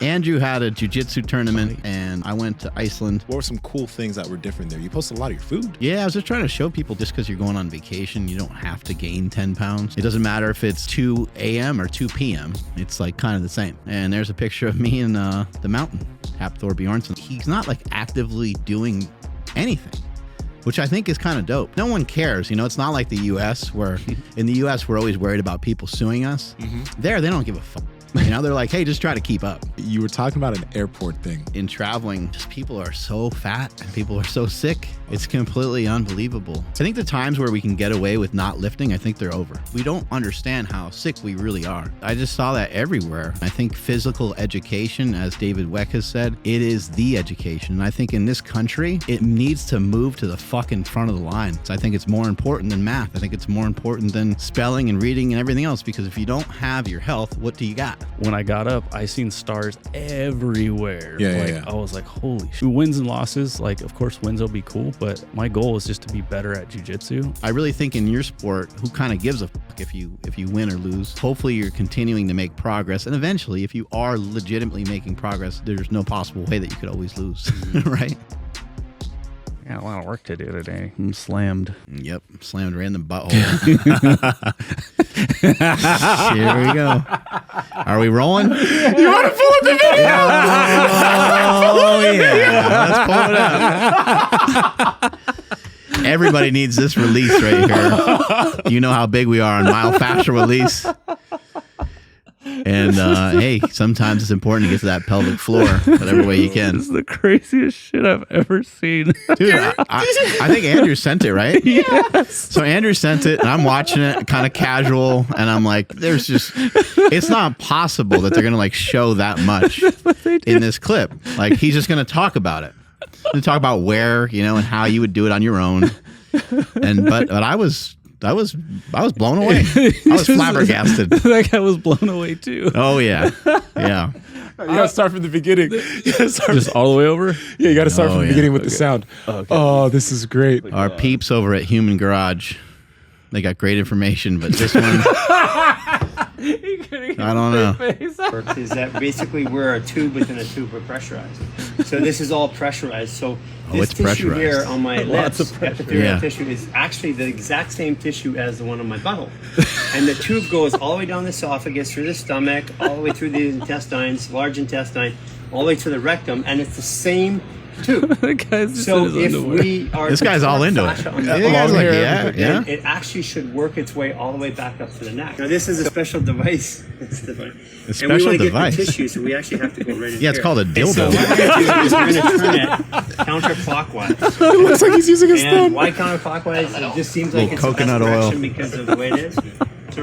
Andrew had a Jiu Jitsu tournament, and I went to Iceland. What were some cool things that were different there? You posted a lot of your food. Yeah, I was just trying to show people just because you're going on vacation, you don't have to gain 10 pounds. It doesn't matter if it's 2 a.m. or 2 p.m. It's like kind of the same. And there's a picture of me in the mountain, Hafthor Bjornsson. He's not like actively doing anything, which I think is kind of dope. No one cares. You know, it's not like the U.S. where in the U.S. we're always worried about people suing us. There, they don't give a fuck. You know, they're like, hey, just try to keep up. You were talking about an airport thing. In traveling, just people are so fat and people are so sick. It's completely unbelievable. I think the times where we can get away with not lifting, I think they're over. We don't understand how sick we really are. I just saw that everywhere. I think physical education, as David Weck has said, it is the education. And I think in this country, it needs to move to the fucking front of the line. So I think it's more important than math. I think it's more important than spelling and reading and everything else, because if you don't have your health, what do you got? When I got up, I seen stars everywhere. Yeah. I was like, holy shit. Wins and losses, like, of course, wins will be cool, but my goal is just to be better at jiu-jitsu. I really think in your sport, who kind of gives a fuck if you win or lose? Hopefully you're continuing to make progress, and eventually, if you are legitimately making progress, there's no possible way that you could always lose, right? Got a lot of work to do today. I'm slammed. Yep, slammed right in the butthole. Here we go. Are we rolling? You want to pull up the video? Oh, yeah. Let's pull it up. Everybody needs this release right here. You know how big we are on myofascial release. And hey, sometimes it's important to get to that pelvic floor whatever way you can. This is the craziest shit I've ever seen. Dude, I think Andrew sent it, right? Yes. So Andrew sent it, and I'm watching it kind of casual, and I'm like, it's not possible that they're going to like show that much in this clip. Like, he's just going to talk about it. And talk about where, you know, and how you would do it on your own. But I was blown away. I was flabbergasted. That guy was blown away too. Oh yeah. Yeah. You gotta start from the beginning. Just all the way over? Yeah, you gotta start from the beginning with the sound. Okay. Oh, this is great. Our peeps over at Human Garage, they got great information, but this one, I don't know. Works is that basically we're a tube within a tube, we're pressurized. So this is all pressurized. So this tissue here on my lips, epithelial tissue, is actually the exact same tissue as the one on my butthole. And the tube goes all the way down the esophagus, through the stomach, all the way through the intestines, large intestine, all the way to the rectum, and it's the same tube. So if we are, this guy's all into it. It actually should work its way all the way back up to the neck. Now this is a special device. A special device. Get the tissue, so we actually have to go right in here. It's called a dildo. So what we're going to do is we're going to turn it counterclockwise. It looks like he's using his thumb. And why counterclockwise? It just seems like it's coconut the best oil direction because of the way it is. So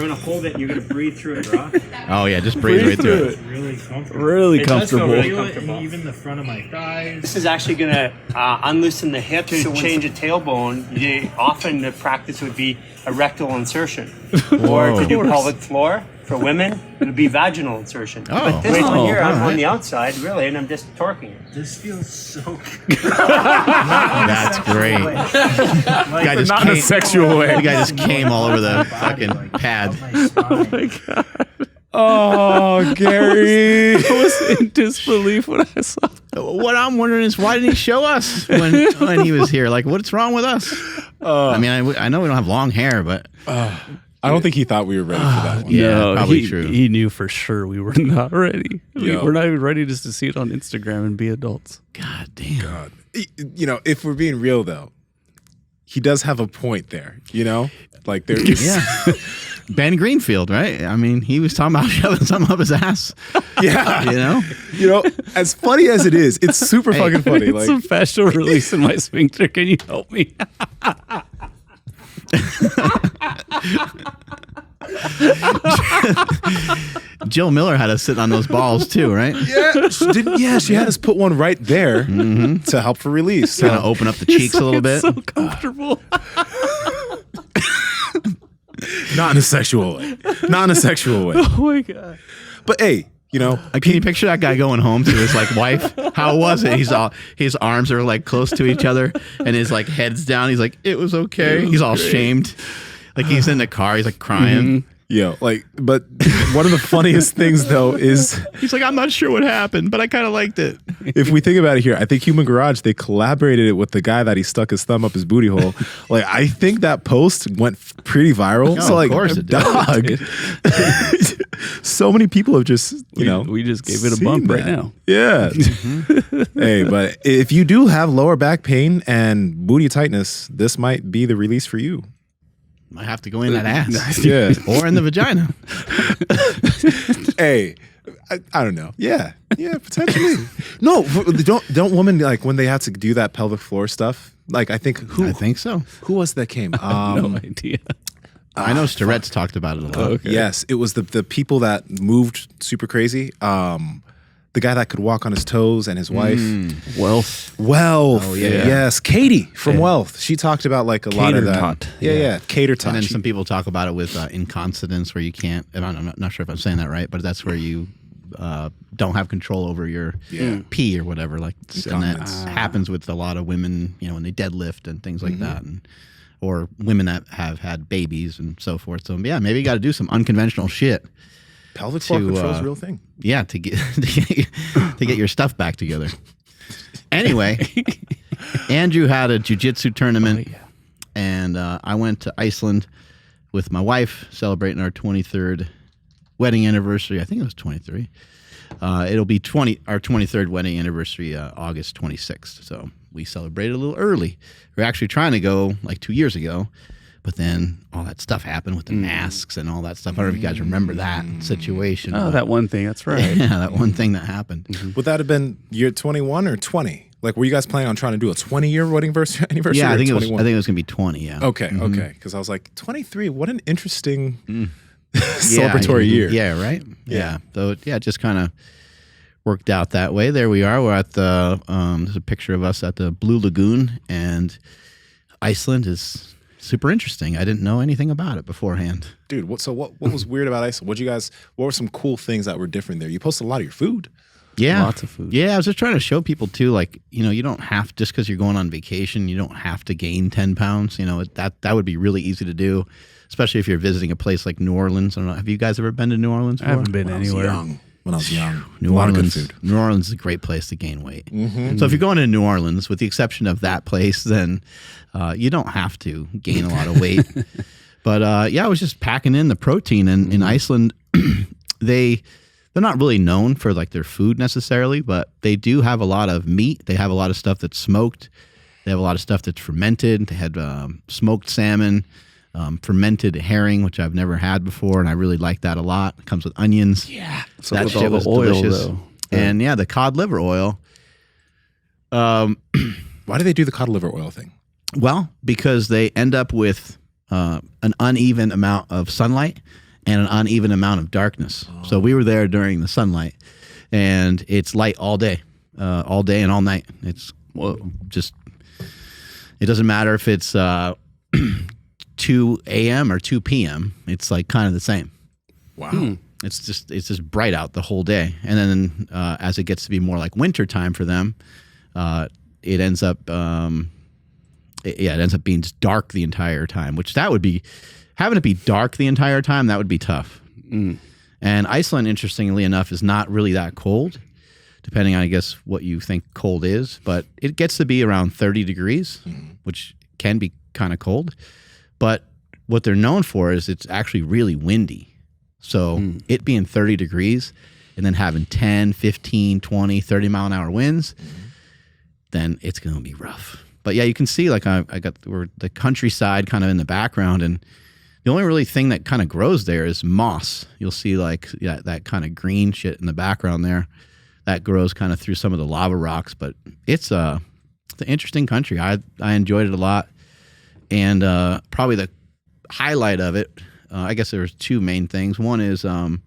we're going to hold it and you're going to breathe through it, Rock. Oh yeah, just breathe right through it. Really comfortable. Really comfortable. Really comfortable. Even the front of my thighs. This is actually going to unloosen the hip to change a tailbone. Often the practice would be a rectal insertion. Or to do pelvic floor. For women, it would be vaginal insertion. But this one here, I'm on the outside, really, and I'm just torquing it. This feels so good. That's great. Guy just not in a sexual way. The guy just came all over the fucking pad. Oh my God. Oh, Gary. I was in disbelief when I saw that. What I'm wondering is, why didn't he show us when he was here? Like, what's wrong with us? I mean, I know we don't have long hair, but... I don't think he thought we were ready for that one. Yeah, no, probably true. He knew for sure we were not ready. We're not even ready just to see it on Instagram and be adults. God damn. God. You know, if we're being real, though, he does have a point there, you know? Like, there is... Yeah. Ben Greenfield, right? I mean, he was talking about shoving something up his ass. Yeah. You know, as funny as it is, it's super fucking funny. It's some fascial release in my sphincter. Can you help me? Jill Miller had us sitting on those balls too, right? Yeah, she had us put one right there to help for release. Kind of open up the cheeks a little bit. So comfortable. Not in a sexual way. Not in a sexual way. Oh my God. But hey, you know, can you picture that guy going home to his like wife? How was it? His arms are like close to each other, and his like head's down. He's like, it was okay. He's all shamed, like he's in the car. He's like crying. But one of the funniest things though is he's like, I'm not sure what happened, but I kind of liked it. If we think about it here, I think Human Garage, they collaborated it with the guy that he stuck his thumb up his booty hole. Like, I think that post went pretty viral. So, like, of course it did. So many people have just, we just gave it a bump right now. Yeah. Hey, but if you do have lower back pain and booty tightness, this might be the release for you. Might have to go in that ass. Yeah. Or in the vagina. Hey, I don't know. Yeah, potentially. No, don't women, like, when they have to do that pelvic floor stuff? Like, I think so. Who was that came? No idea. I know Sturetz talked about it a lot. Okay. Yes, it was the people that moved super crazy. The guy that could walk on his toes and his wife. Wealth. Oh, yeah. Yes. Katie from Wealth. She talked about like a lot of that. Tot. Yeah. Cater tot. And then some people talk about it with incontinence, where you can't, and I'm not sure if I'm saying that right, but that's where you don't have control over your pee or whatever. Like, and that happens with a lot of women, when they deadlift and things like that. Or women that have had babies and so forth. So yeah, maybe you got to do some unconventional shit. Pelvic floor control is a real thing. Yeah, to get your stuff back together. Anyway, Andrew had a Jiu Jitsu tournament, and I went to Iceland with my wife, celebrating our 23rd wedding anniversary. I think it was 23. It'll be our 23rd wedding anniversary, August 26th. So we celebrated a little early. We were actually trying to go like 2 years ago, but then all that stuff happened with the masks and all that stuff. I don't know if you guys remember that situation. Oh, that one thing. That's right. Yeah, that one thing that happened. Would that have been year 21 or 20? Like, were you guys planning on trying to do a 20-year wedding anniversary? Yeah, I think it was 21? going to be 20, yeah. Okay. Because I was like, 23, what an interesting celebratory year. Yeah, right? Yeah. So, it just kind of worked out that way. There we are. We're at there's a picture of us at the Blue Lagoon, and Iceland is super interesting. I didn't know anything about it beforehand. Dude, what was weird about Iceland? What were some cool things that were different there? You posted a lot of your food. Yeah. Lots of food. Yeah, I was just trying to show people too, like, you don't have, just because you're going on vacation, you don't have to gain 10 pounds. That would be really easy to do, especially if you're visiting a place like New Orleans. I don't know. Have you guys ever been to New Orleans before? I haven't been anywhere. When I was young. New Orleans is a great place to gain weight. So if you're going to New Orleans, with the exception of that place, then you don't have to gain a lot of weight. But I was just packing in the protein. And in Iceland, they're not really known for like their food necessarily, but they do have a lot of meat. They have a lot of stuff that's smoked. They have a lot of stuff that's fermented. They had smoked salmon. Fermented herring, which I've never had before, and I really like that a lot. It comes with onions. Yeah. So that shit was delicious. Though. And the cod liver oil. Why do they do the cod liver oil thing? Well, because they end up with an uneven amount of sunlight and an uneven amount of darkness. Oh. So we were there during the sunlight, and it's light all day and all night. It's it doesn't matter if it's 2 a.m. or 2 p.m. It's like kind of the same. Wow. It's just bright out the whole day. And then as it gets to be more like winter time for them, it ends up being just dark the entire time, which that would be, having it be dark the entire time, that would be tough. And Iceland, interestingly enough, is not really that cold, depending on, I guess, what you think cold is. But it gets to be around 30 degrees, which can be kind of cold. But what they're known for is it's actually really windy. So it being 30 degrees and then having 10, 15, 20, 30 mile an hour winds, then it's going to be rough. But yeah, you can see like I got the countryside kind of in the background, and the only really thing that kind of grows there is moss. You'll see like that kind of green shit in the background there that grows kind of through some of the lava rocks. But it's an interesting country. I enjoyed it a lot. And probably the highlight of it, I guess there's two main things. One is the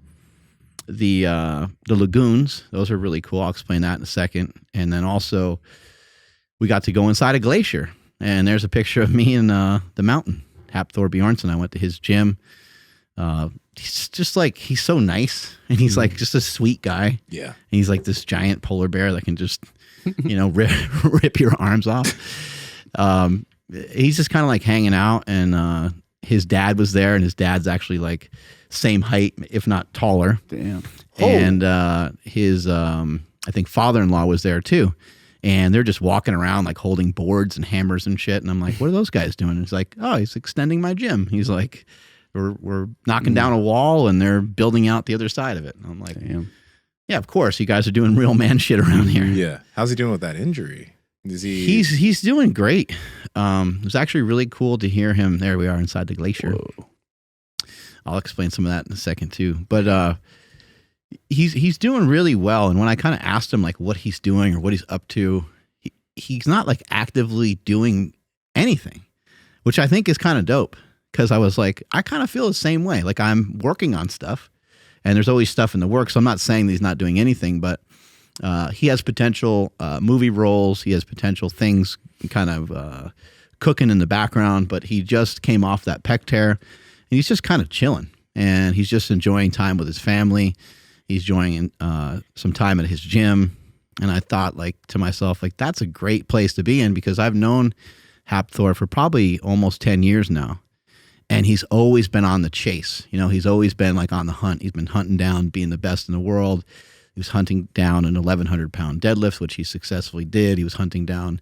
lagoons. Those are really cool. I'll explain that in a second. And then also we got to go inside a glacier. And there's a picture of me in the mountain. Hap Thor Bjornsson. I went to his gym. He's just like, he's so nice. And he's like just a sweet guy. Yeah. And he's like this giant polar bear that can just, rip your arms off. He's just kind of like hanging out, and his dad was there, and his dad's actually like same height, if not taller. Damn. And his I think father-in-law was there too. And they're just walking around like holding boards and hammers and shit. And I'm like, what are those guys doing? And he's like, oh, he's extending my gym. He's like, we're knocking down a wall and they're building out the other side of it. And I'm like, Damn. yeah, of course, you guys are doing real man shit around here. Yeah. How's he doing with that injury? Is he? He's doing great. It was actually really cool to hear him. There we are inside the glacier. Whoa. I'll explain some of that in a second too. But he's doing really well. And when I kind of asked him like what he's doing or what he's up to, he's not like actively doing anything, which I think is kind of dope. Because I was like, I kind of feel the same way. Like I'm working on stuff, and there's always stuff in the works. So I'm not saying that he's not doing anything, but he has potential movie roles. He has potential things kind of cooking in the background. But he just came off that pec tear, and he's just kind of chilling. And he's just enjoying time with his family. He's enjoying some time at his gym. And I thought like to myself, like that's a great place to be in, because I've known Hapthor for probably almost 10 years now. And he's always been on the chase. You know, he's always been like on the hunt. He's been hunting down being the best in the world. He was hunting down an 1,100-pound deadlift, which he successfully did. He was hunting down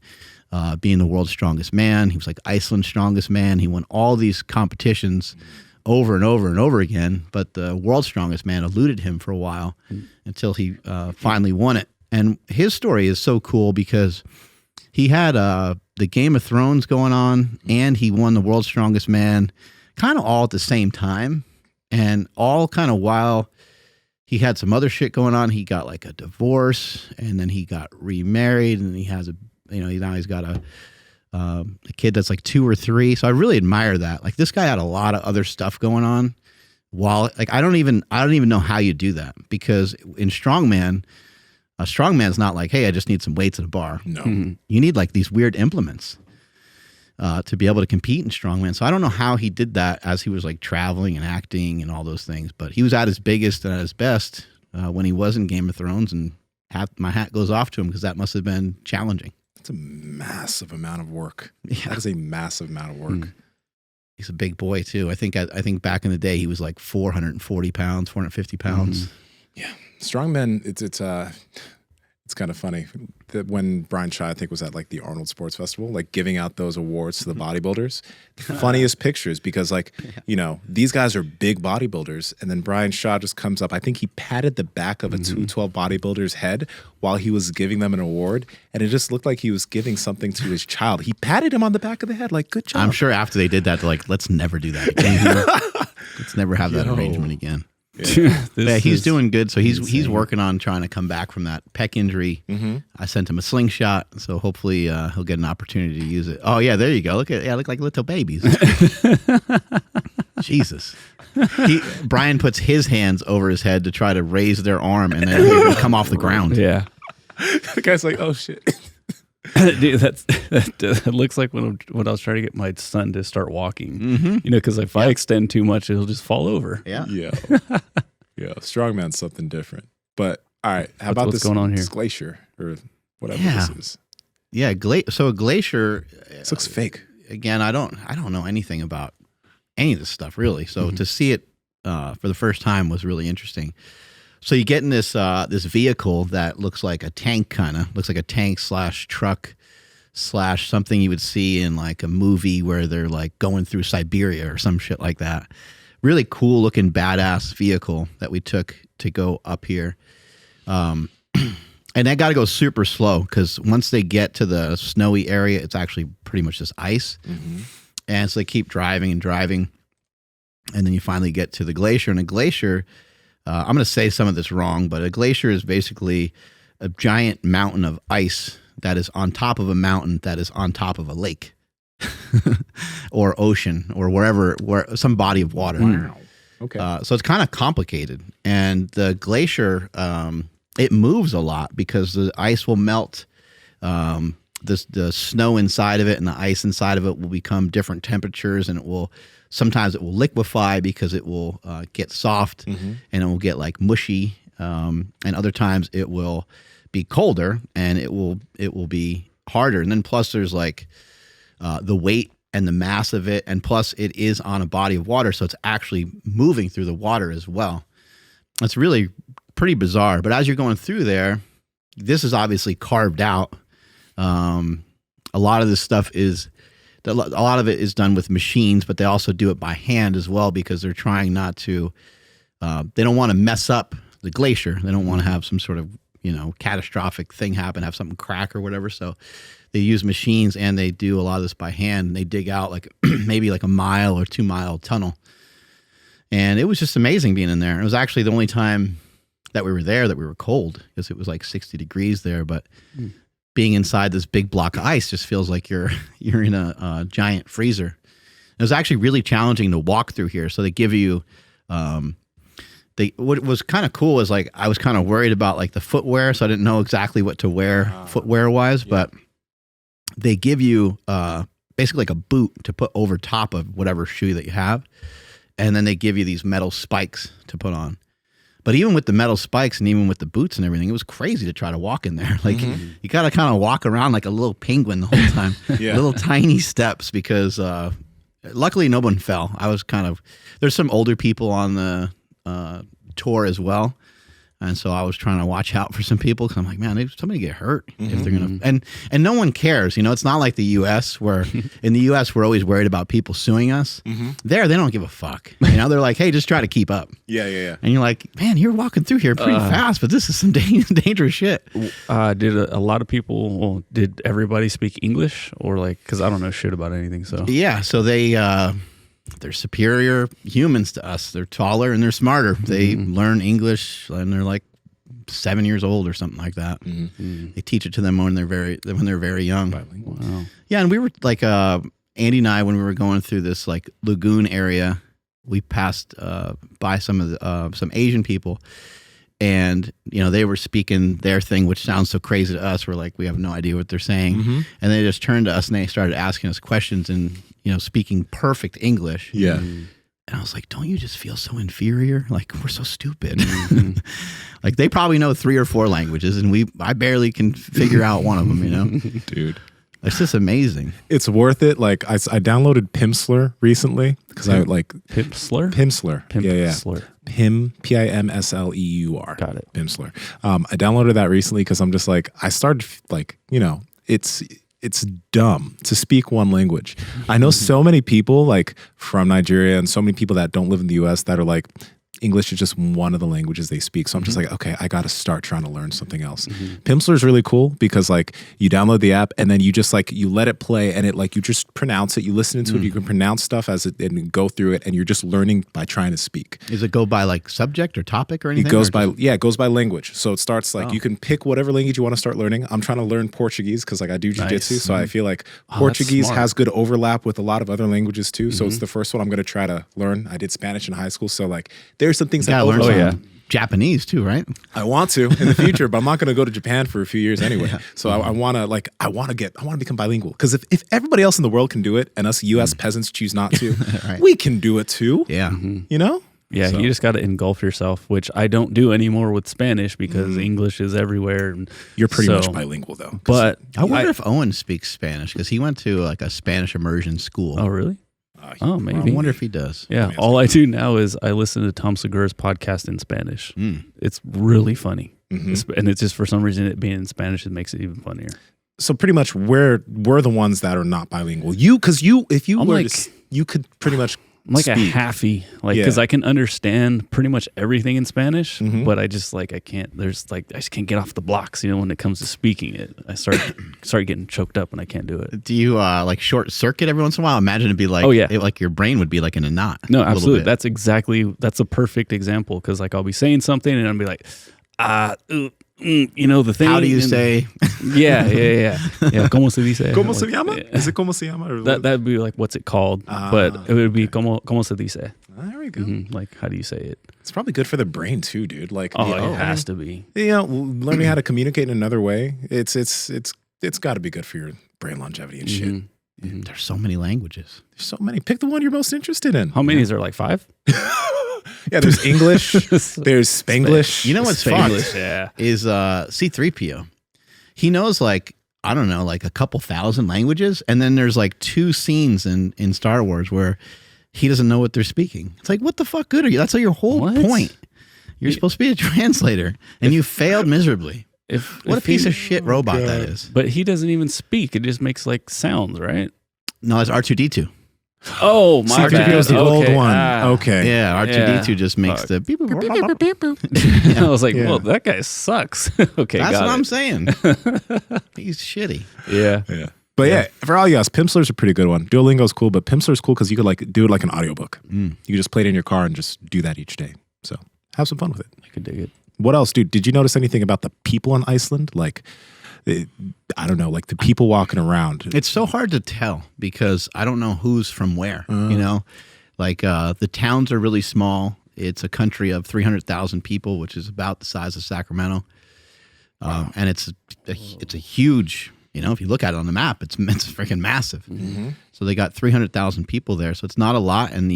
being the world's strongest man. He was like Iceland's strongest man. He won all these competitions over and over and over again. But the world's strongest man eluded him for a while until he finally won it. And his story is so cool because he had the Game of Thrones going on, and he won the world's strongest man kind of all at the same time, and all kind of while he had some other shit going on. He got like a divorce, and then he got remarried, and he has now he's got a kid that's like 2 or 3. So I really admire that. Like this guy had a lot of other stuff going on while like I don't even know how you do that, because in strongman, a strongman's not like, hey, I just need some weights at a bar. No. You need like these weird implements to be able to compete in strongman. So I don't know how he did that as he was like traveling and acting and all those things. But he was at his biggest and at his best when he was in Game of Thrones, and my hat goes off to him, because that must have been challenging. That's a massive amount of work. Yeah. That is a massive amount of work. He's a big boy too. I think back in the day he was like 440 pounds, 450 pounds. Yeah. Strongmen, it's kind of funny that when Brian Shaw, I think, was at like the Arnold Sports Festival, like giving out those awards to the bodybuilders, the funniest pictures, because like, you know, these guys are big bodybuilders. And then Brian Shaw just comes up. I think he patted the back of a 212 bodybuilder's head while he was giving them an award. And it just looked like he was giving something to his child. He patted him on the back of the head, like, good job. I'm sure after they did that, they're like, let's never do that again. Let's never have that arrangement again. Yeah, he's doing good. So he's working on trying to come back from that pec injury. I sent him a slingshot, so hopefully he'll get an opportunity to use it. Oh yeah, there you go. Look like little babies. Jesus. Brian puts his hands over his head to try to raise their arm, and then he would come off the ground. Yeah. The guy's like, oh shit. Dude, that looks like when I was trying to get my son to start walking. You know, because if I extend too much, he'll just fall over. Yeah. Yeah. Strongman's something different. But all right, how about what's going on here? This glacier or whatever this is? Yeah, so a glacier. This looks fake. Again, I don't know anything about any of this stuff really. So to see it for the first time was really interesting. So you get in this this vehicle that looks like a tank, looks like a tank / truck / something you would see in like a movie where they're like going through Siberia or some shit like that. Really cool looking badass vehicle that we took to go up here. And they got to go super slow, because once they get to the snowy area, it's actually pretty much just ice. And so they keep driving and driving. And then you finally get to the glacier, and a glacier, I'm going to say some of this wrong, but a glacier is basically a giant mountain of ice that is on top of a mountain that is on top of a lake or ocean or where some body of water. Wow. Okay. So it's kind of complicated. And the glacier, it moves a lot because the ice will melt. The snow inside of it and the ice inside of it will become different temperatures, and sometimes it will liquefy because it will get soft and it will get like mushy. And other times it will be colder and it will be harder. And then plus there's like the weight and the mass of it. And plus it is on a body of water. So it's actually moving through the water as well. It's really pretty bizarre. But as you're going through there, this is obviously carved out. A lot of this stuff a lot of it is done with machines, but they also do it by hand as well because they're trying not to, they don't want to mess up the glacier. They don't want to have some sort of, catastrophic thing happen, have something crack or whatever. So they use machines and they do a lot of this by hand. They dig out like maybe like a 1 or 2 mile tunnel. And it was just amazing being in there. It was actually the only time that we were there that we were cold because it was like 60 degrees there. But being inside this big block of ice just feels like you're in a giant freezer. It was actually really challenging to walk through here. So they give you, what was kind of cool was like, I was kind of worried about like the footwear. So I didn't know exactly what to wear footwear wise, but they give you basically like a boot to put over top of whatever shoe that you have. And then they give you these metal spikes to put on. But even with the metal spikes and even with the boots and everything, it was crazy to try to walk in there. Like you got to kind of walk around like a little penguin the whole time, little tiny steps because luckily no one fell. I was there's some older people on the tour as well. And so I was trying to watch out for some people because I'm like, man, if somebody get hurt, if they're gonna, and no one cares. It's not like the U.S. where in the U.S. we're always worried about people suing us. There, they don't give a fuck. They're like, hey, just try to keep up. Yeah. And you're like, man, you're walking through here pretty fast, but this is some dangerous shit. Did a lot of people? Did everybody speak English or like? Because I don't know shit about anything. So yeah, so they're superior humans to us. They're taller and they're smarter. They learn English and they're like 7 years old or something like that. They teach it to them when they're very young. Wow. Yeah, and we were like Andy and I when we were going through this like lagoon area, we passed by some Asian people, and they were speaking their thing, which sounds so crazy to us. We're like, we have no idea what they're saying, and they just turned to us and they started asking us questions and speaking perfect English. Yeah. And I was like, don't you just feel so inferior? Like, we're so stupid. Like, they probably know 3 or 4 languages, and I barely can figure out one of them, Dude. It's just amazing. It's worth it. Like, I downloaded Pimsleur recently because I like... Pimsleur? Pimsleur. Yeah. Pimsleur. Got it. Pimsleur. I downloaded that recently because I'm just like, I started like, it's dumb to speak one language. I know so many people like from Nigeria and so many people that don't live in the US that are like, English is just one of the languages they speak. So I'm just like, okay, I got to start trying to learn something else. Pimsleur is really cool because like you download the app and then you just like, you let it play and it like, you just pronounce it, you listen to it, you can pronounce stuff as it and go through it and you're just learning by trying to speak. Does it go by like subject or topic or anything? It goes it goes by language. So it starts like, you can pick whatever language you want to start learning. I'm trying to learn Portuguese because like I do Jiu Jitsu. So I feel like Portuguese has good overlap with a lot of other languages too. So it's the first one I'm going to try to learn. I did Spanish in high school. So like there's some things that overlap. Japanese too, right? I want to in the future, but I'm not going to go to Japan for a few years anyway. So I want to become bilingual because if everybody else in the world can do it and us U.S. peasants choose not to, we can do it too. Yeah. Yeah, so. You just got to engulf yourself, which I don't do anymore with Spanish because English is everywhere. And you're pretty much bilingual though. But I wonder if Owen speaks Spanish because he went to like a Spanish immersion school. Oh, really? Maybe. I wonder if he does. Yeah, all I do now is I listen to Tom Segura's podcast in Spanish. It's really funny. And it's just for some reason it being in Spanish, it makes it even funnier. So pretty much we're the ones that are not bilingual. You could pretty much I'm like speak. A halfy, because I can understand pretty much everything in Spanish, but I just I can't. I just can't get off the blocks. When it comes to speaking it, I start getting choked up and I can't do it. Do you like short circuit every once in a while? Imagine it'd be like, like your brain would be like in a knot. No, absolutely. That's a perfect example because like I'll be saying something and I'll be like, the thing. How do you say? Yeah. ¿Cómo se dice? ¿Cómo se llama? Is it ¿cómo se llama? That'd be like, what's it called? But it would be ¿cómo se dice? There we go. Like, how do you say it? It's probably good for the brain too, dude. Like, it has to be. Learning how to communicate in another way. It's got to be good for your brain longevity and shit. There's so many languages. There's so many. Pick the one you're most interested in. How many is there? Like 5? Yeah, there's English, there's Spanglish. You know what's fun? Is C-3PO. He knows like I don't know, like a couple thousand languages. And then there's like 2 scenes in Star Wars where he doesn't know what they're speaking. It's like, what the fuck good are you? That's like your whole point. You're supposed to be a translator, and you failed miserably. What a piece of shit robot that is. But he doesn't even speak. It just makes like sounds, right? No, it's R2D2. Oh, my bad. R2D2 is the old one. Okay. Yeah, R2D2 just makes the beep, boop, boop, boop, boop. I was like, well, that guy sucks. Okay, that's what it. I'm saying. He's shitty. Yeah. But yeah, for all you guys, Pimsleur's a pretty good one. Duolingo's cool, but Pimsleur's cool because you could like do it like an audiobook. You could just play it in your car and just do that each day. So have some fun with it. I could dig it. What else, dude? Did you notice anything about the people in Iceland? Like, I don't know, like the people walking around. It's so hard to tell because I don't know who's from where, you know? Like the towns are really small. It's a country of 300,000 people, which is about the size of Sacramento. And it's a huge, you know, if you look at it on the map, it's freaking massive. So they got 300,000 people there. So it's not a lot. And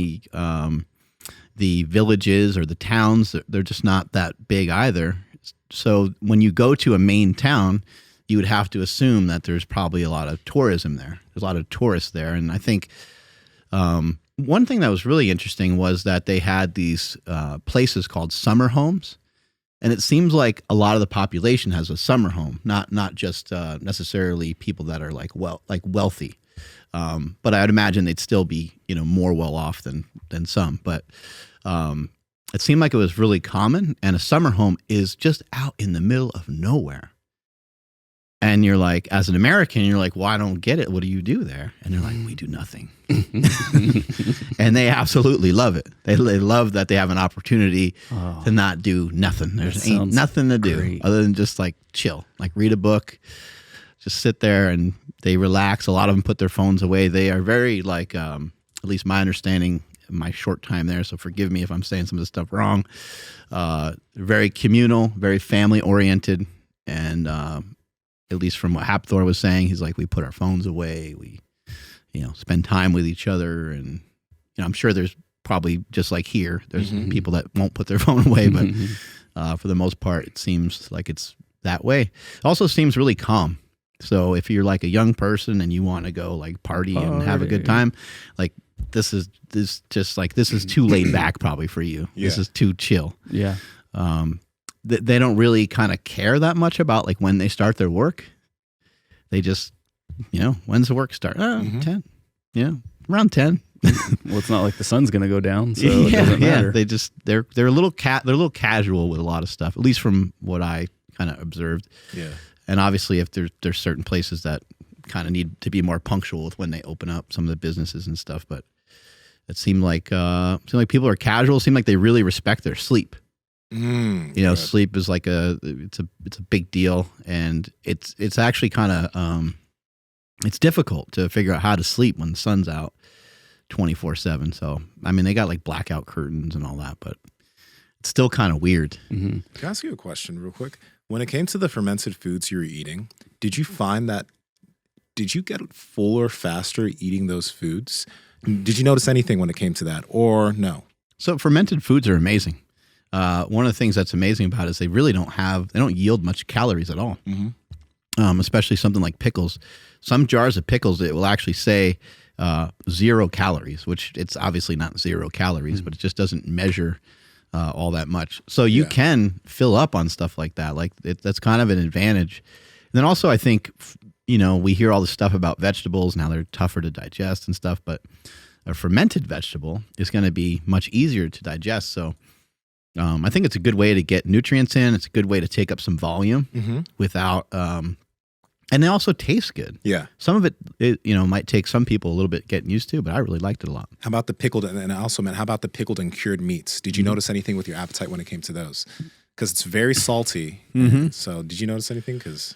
the villages or the towns, they're just not that big either. So when you go to a main town, you would have to assume that there's probably a lot of tourism there. There's a lot of tourists there. And I think one thing that was really interesting was that they had these places called summer homes. And it seems like a lot of the population has a summer home, not just necessarily people that are like wealthy. But I'd imagine they'd still be, you know, more well off than some. But it seemed like it was really common. And a summer home is just out in the middle of nowhere. And you're like, as an American, you're like, well, I don't get it. What do you do there? And they're like, we do nothing. And they absolutely love it. They love that they have an opportunity to not do nothing. There's ain't nothing to do other than just like chill, like read a book, just sit there and they relax. A lot of them put their phones away. They are very like, at least my understanding, my short time there, so forgive me if I'm saying some of this stuff wrong. Very communal, very family oriented, and at least from what Hapthor was saying, he's like, we put our phones away, we, you know, spend time with each other, and you know, I'm sure there's probably just like here, there's people that won't put their phone away, but for the most part, it seems like it's that way. It also seems really calm. So if you're like a young person and you want to go like party and have a good time, like this is too laid back probably for you. Yeah. This is too chill. Yeah. They don't really kind of care that much about like when they start their work. They just, you know, when's the work start? 10. Yeah, around 10. Well, it's not like the sun's gonna go down, so it doesn't matter. They just they're a little casual with a lot of stuff, at least from what I kind of observed. Yeah. And obviously, if there's certain places that kind of need to be more punctual with when they open up some of the businesses and stuff, but it seemed like people are casual. It seemed like they really respect their sleep. You know, sleep is like it's a big deal, and it's actually kind of it's difficult to figure out how to sleep when the sun's out 24/7. So I mean, they got like blackout curtains and all that, but it's still kind of weird. Can I ask you a question real quick? When it came to the fermented foods you were eating, did you get fuller faster eating those foods? Did you notice anything when it came to that, or no? So fermented foods are amazing. One of the things that's amazing about it is they really don't yield much calories at all. Especially something like pickles. Some jars of pickles, it will actually say 0 calories, which it's obviously not 0 calories, but it just doesn't measure all that much. So you can fill up on stuff like that. Like that's kind of an advantage. And then also I think, you know, we hear all this stuff about vegetables and how they're tougher to digest and stuff, but a fermented vegetable is going to be much easier to digest. So I think it's a good way to get nutrients in. It's a good way to take up some volume without, and they also taste good. Yeah. Some of it, you know, might take some people a little bit getting used to, but I really liked it a lot. How about the pickled, and I also meant, how about the pickled and cured meats? Did you notice anything with your appetite when it came to those? Because it's very salty. So did you notice anything? Because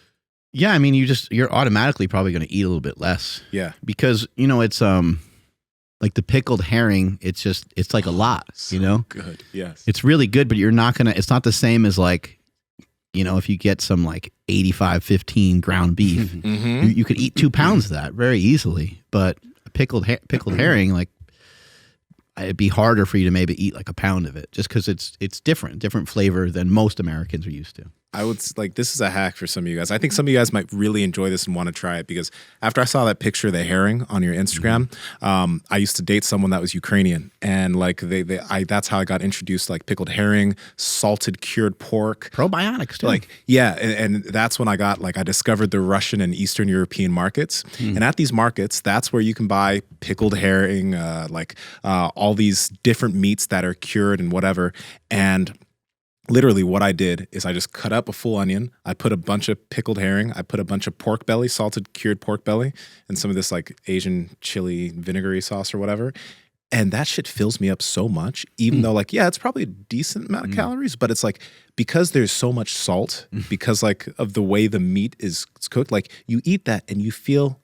yeah, I mean, you're automatically probably going to eat a little bit less. Yeah. Because, you know, it's like the pickled herring, it's like a lot, so you know? Good. Yes. It's really good, but it's not the same as like, you know, if you get some like 85-15 ground beef, you could eat 2 pounds of that very easily. But a pickled herring, like it'd be harder for you to maybe eat like a pound of it just because it's different flavor than most Americans are used to. I would like, this is a hack for some of you guys. I think some of you guys might really enjoy this and want to try it, because after I saw that picture of the herring on your Instagram, I used to date someone that was Ukrainian, and like that's how I got introduced to like pickled herring, salted cured pork, probiotics too. Like, yeah, and that's when I discovered the Russian and Eastern European markets, and at these markets, that's where you can buy pickled herring, all these different meats that are cured and whatever, and literally what I did is I just cut up a full onion. I put a bunch of pickled herring. I put a bunch of pork belly, salted cured pork belly, and some of this like Asian chili vinegary sauce or whatever. And that shit fills me up so much, even though like, yeah, it's probably a decent amount of calories, but it's like, because there's so much salt, because like of the way the meat is cooked, like you eat that and you feel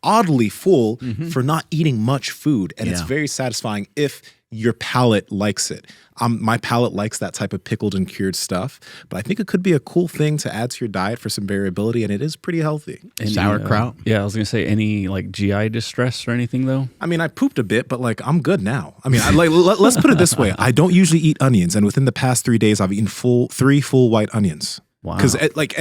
oddly full for not eating much food. And it's very satisfying if your palate likes it. My palate likes that type of pickled and cured stuff, but I think it could be a cool thing to add to your diet for some variability, and it is pretty healthy. Any, sauerkraut? Yeah, I was gonna say, any like GI distress or anything though? I mean, I pooped a bit, but like I'm good now. I mean, let's put it this way: I don't usually eat onions, and within the past 3 days, I've eaten 3 full white onions. Wow. Because like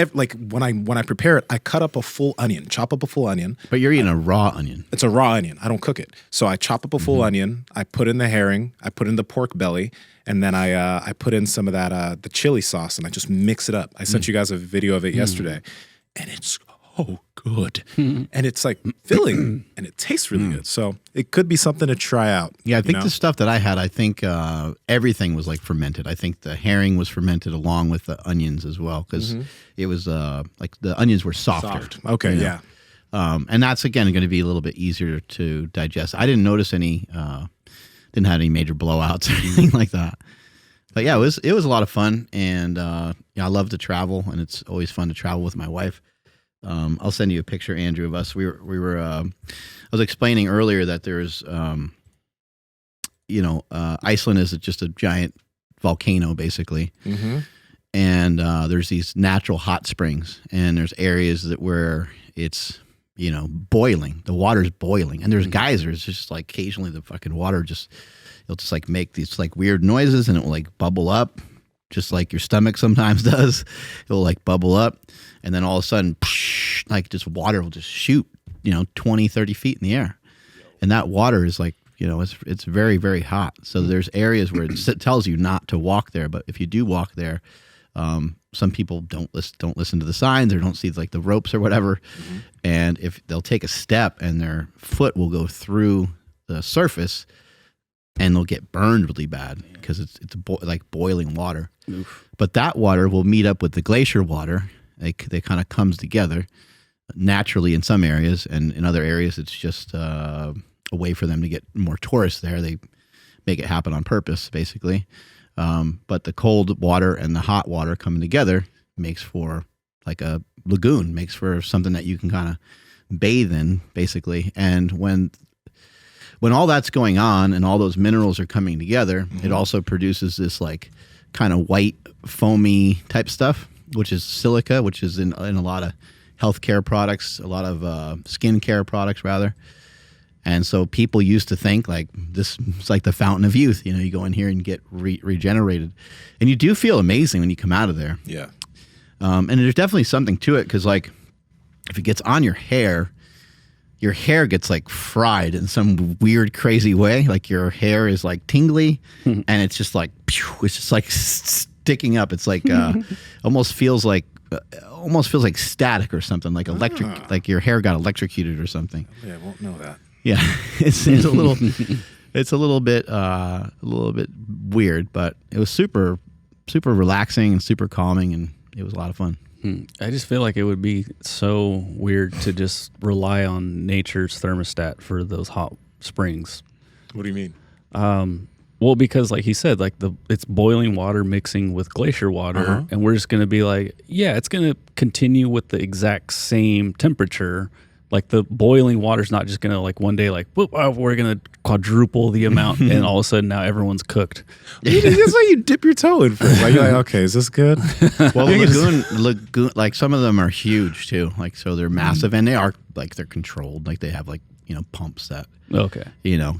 when I prepare it, I cut up a full onion, chop up a full onion. But you're eating a raw onion. It's a raw onion. I don't cook it. So I chop up a full onion. I put in the herring. I put in the pork belly, and then I put in some of that the chili sauce, and I just mix it up. I sent you guys a video of it yesterday, and it's so good, and it's like filling, and it tastes really good. So it could be something to try out. Yeah, I think the stuff that I had, I think everything was like fermented. I think the herring was fermented along with the onions as well, because it was like the onions were softer. Soft. Okay, you know? yeah. And that's again going to be a little bit easier to digest. I didn't notice any, didn't have any major blowouts or anything like that. But yeah, it was a lot of fun, and I love to travel, and it's always fun to travel with my wife. I'll send you a picture, Andrew, of us. We were. I was explaining earlier that there's, Iceland is just a giant volcano, basically, and there's these natural hot springs, and there's areas where it's boiling. The water's boiling, and there's geysers. Just like occasionally the fucking water it'll just like make these like weird noises, and it will like bubble up. Just like your stomach sometimes does. It'll like bubble up, and then all of a sudden, like just water will just shoot, 20, 30 feet in the air. And that water is like, it's very, very hot. So there's areas where it tells you not to walk there. But if you do walk there, some people don't listen to the signs or don't see like the ropes or whatever. And if they'll take a step and their foot will go through the surface, and they'll get burned really bad because it's like boiling water. Oof. But that water will meet up with the glacier water. They kind of comes together naturally in some areas, and in other areas it's just a way for them to get more tourists there. They make it happen on purpose, basically. But the cold water and the hot water coming together makes for like a lagoon, makes for something that you can kind of bathe in, basically. And when all that's going on and all those minerals are coming together, it also produces this like kind of white foamy type stuff, which is silica, which is in a lot of healthcare products, a lot of skincare products rather. And so people used to think like this is like the fountain of youth. You go in here and get regenerated, and you do feel amazing when you come out of there. Yeah. And there's definitely something to it, because like if it gets on your hair gets like fried in some weird, crazy way. Like your hair is like tingly, and it's just like, it's just like sticking up. It's like almost feels like static or something, like electric, like your hair got electrocuted or something. Yeah, I won't know that. Yeah, it's a little, it's a little bit weird, but it was super, super relaxing and super calming, and it was a lot of fun. I just feel like it would be so weird to just rely on nature's thermostat for those hot springs. What do you mean? Well, because like he said, like it's boiling water mixing with glacier water, and we're just going to be like, yeah, it's going to continue with the exact same temperature. Like the boiling water's not just going to like one day like, whoop, we're going to quadruple the amount, and all of a sudden now everyone's cooked. That's why you dip your toe in first. Like, you're like, okay, is this good? Well, the lagoon, like some of them are huge too. Like, so they're massive, and they are like, they're controlled. Like they have like, pumps that,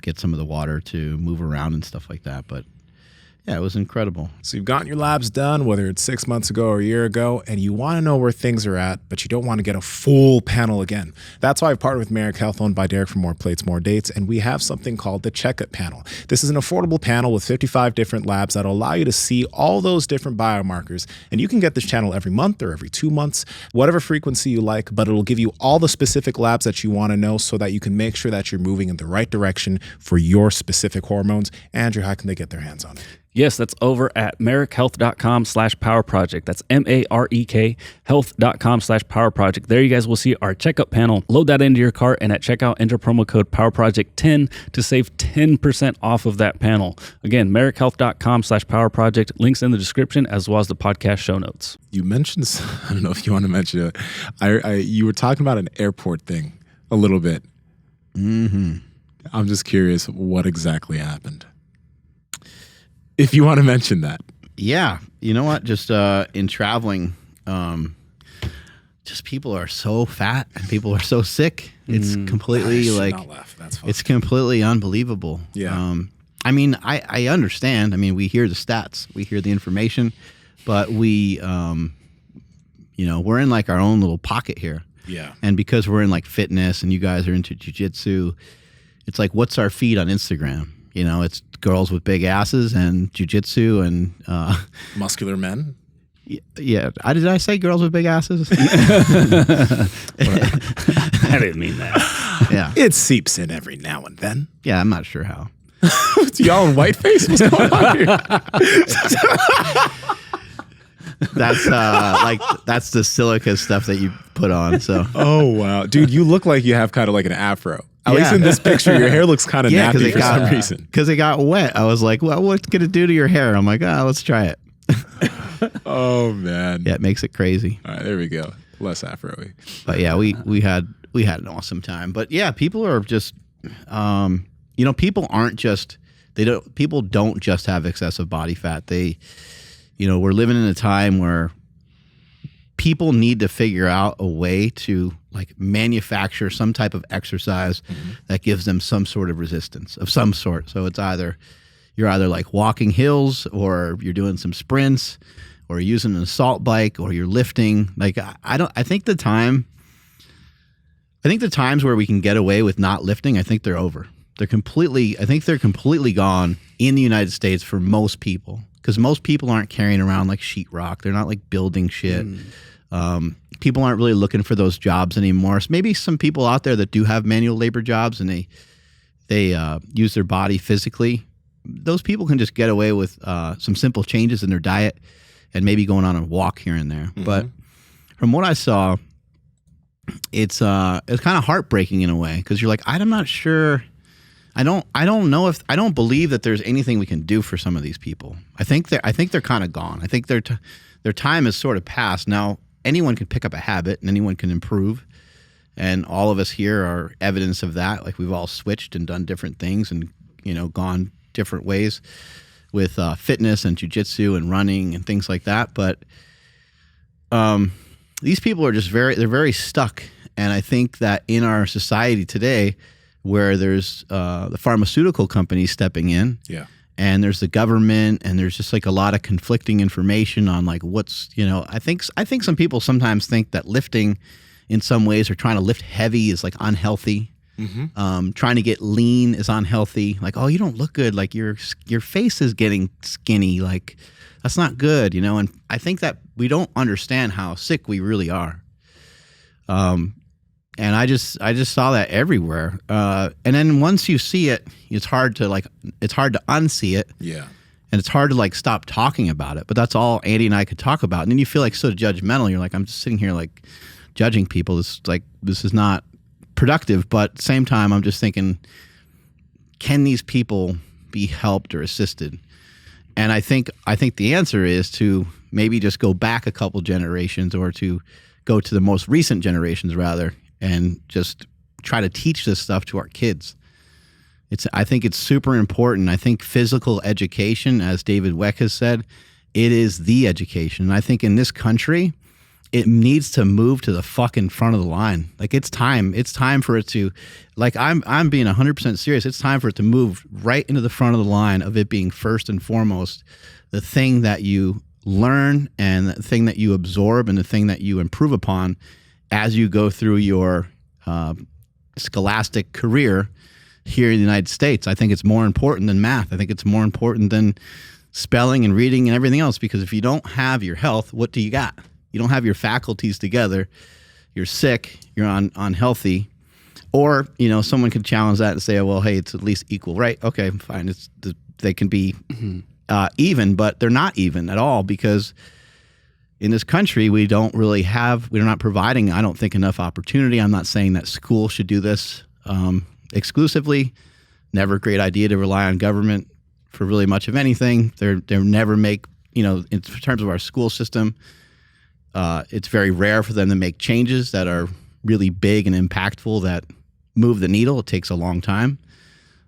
get some of the water to move around and stuff like that. But Yeah, it was incredible. So you've gotten your labs done, whether it's 6 months ago or a year ago, and you want to know where things are at, but you don't want to get a full panel again. That's why I've partnered with Merrick Health, owned by Derek, for More Plates, More Dates, and we have something called the Checkup Panel. This is an affordable panel with 55 different labs that'll allow you to see all those different biomarkers, and you can get this channel every month or every 2 months, whatever frequency you like, but it'll give you all the specific labs that you want to know so that you can make sure that you're moving in the right direction for your specific hormones. Andrew, how can they get their hands on it? Yes, that's over at marek.health.com/power project. That's MAREK health.com/power project. There you guys will see our checkup panel. Load that into your cart, and at checkout, enter promo code PowerProject10 to save 10% off of that panel. Again, marek.health.com/power project. Links in the description as well as the podcast show notes. You mentioned, I don't know if you want to mention it. You were talking about an airport thing a little bit. Mm-hmm. I'm just curious what exactly happened. If you want to mention that. Yeah. You know what? Just in traveling, just people are so fat and people are so sick. It's completely not laugh. That's fine. It's completely unbelievable. Yeah. I mean, I understand. I mean, we hear the stats, we hear the information, but we, we're in like our own little pocket here. Yeah. And because we're in like fitness and you guys are into jiu-jitsu, it's like, what's our feed on Instagram? It's girls with big asses and jiu-jitsu and muscular men. Yeah. Did I say girls with big asses? I didn't mean that. Yeah. It seeps in every now and then. Yeah, I'm not sure how. Y'all in whiteface? What's going on here? That's the silica stuff that you put on. So. Oh wow, dude, you look like you have kind of like an afro. At least in this picture, your hair looks kind of nappy for some reason. Because it got wet. I was like, well, what's going to do to your hair? I'm like, let's try it. Oh, man. Yeah, it makes it crazy. All right, there we go. Less afro-y. But yeah, we had an awesome time. But yeah, people are just, people aren't just, people don't just have excessive body fat. We're living in a time where people need to figure out a way to like manufacture some type of exercise that gives them some sort of resistance of some sort. So it's you're either like walking hills or you're doing some sprints or you're using an assault bike or you're lifting. Like I think the times where we can get away with not lifting, I think they're over. They're completely gone in the United States for most people. Because most people aren't carrying around like sheetrock. They're not like building shit. People aren't really looking for those jobs anymore. So maybe some people out there that do have manual labor jobs and they use their body physically. Those people can just get away with some simple changes in their diet and maybe going on a walk here and there. But from what I saw, it's kind of heartbreaking in a way because you're like, I'm not sure. I don't believe that there's anything we can do for some of these people. I think they're kind of gone. I think their time is sort of past. Now, anyone can pick up a habit and anyone can improve. And all of us here are evidence of that. Like we've all switched and done different things and, gone different ways with fitness and jiu-jitsu and running and things like that. But these people are just they're very stuck. And I think that in our society today, where there's the pharmaceutical companies stepping in, and there's the government, and there's just like a lot of conflicting information on like what's I think some people sometimes think that lifting, in some ways, or trying to lift heavy is like unhealthy. Trying to get lean is unhealthy. Like, oh, you don't look good. Like your face is getting skinny. Like that's not good, And I think that we don't understand how sick we really are. And I just saw that everywhere. And then once you see it, it's hard to unsee it. Yeah. And it's hard to like stop talking about it. But that's all Andy and I could talk about. And then you feel like so judgmental. You're like, I'm just sitting here like judging people. This is not productive. But at the same time, I'm just thinking, can these people be helped or assisted? And I think the answer is to maybe just go back a couple generations or to go to the most recent generations rather, and just try to teach this stuff to our kids. I think it's super important. I think physical education, as David Weck has said, it is the education. And I think in this country, it needs to move to the fucking front of the line. Like it's time for it to, like I'm being 100% serious. It's time for it to move right into the front of the line of it being first and foremost the thing that you learn and the thing that you absorb and the thing that you improve upon as you go through your scholastic career here in the United States. I think it's more important than math. I think it's more important than spelling and reading and everything else, because if you don't have your health, what do you got? You don't have your faculties together. You're sick. You're unhealthy. Or, you know, someone could challenge that and say, well, hey, it's at least equal, right? Okay, fine. They can be even, but they're not even at all, because in this country, we're not providing, I don't think, enough opportunity. I'm not saying that school should do this exclusively. Never a great idea to rely on government for really much of anything. They're never make, you know, in terms of our school system, it's very rare for them to make changes that are really big and impactful that move the needle. It takes a long time.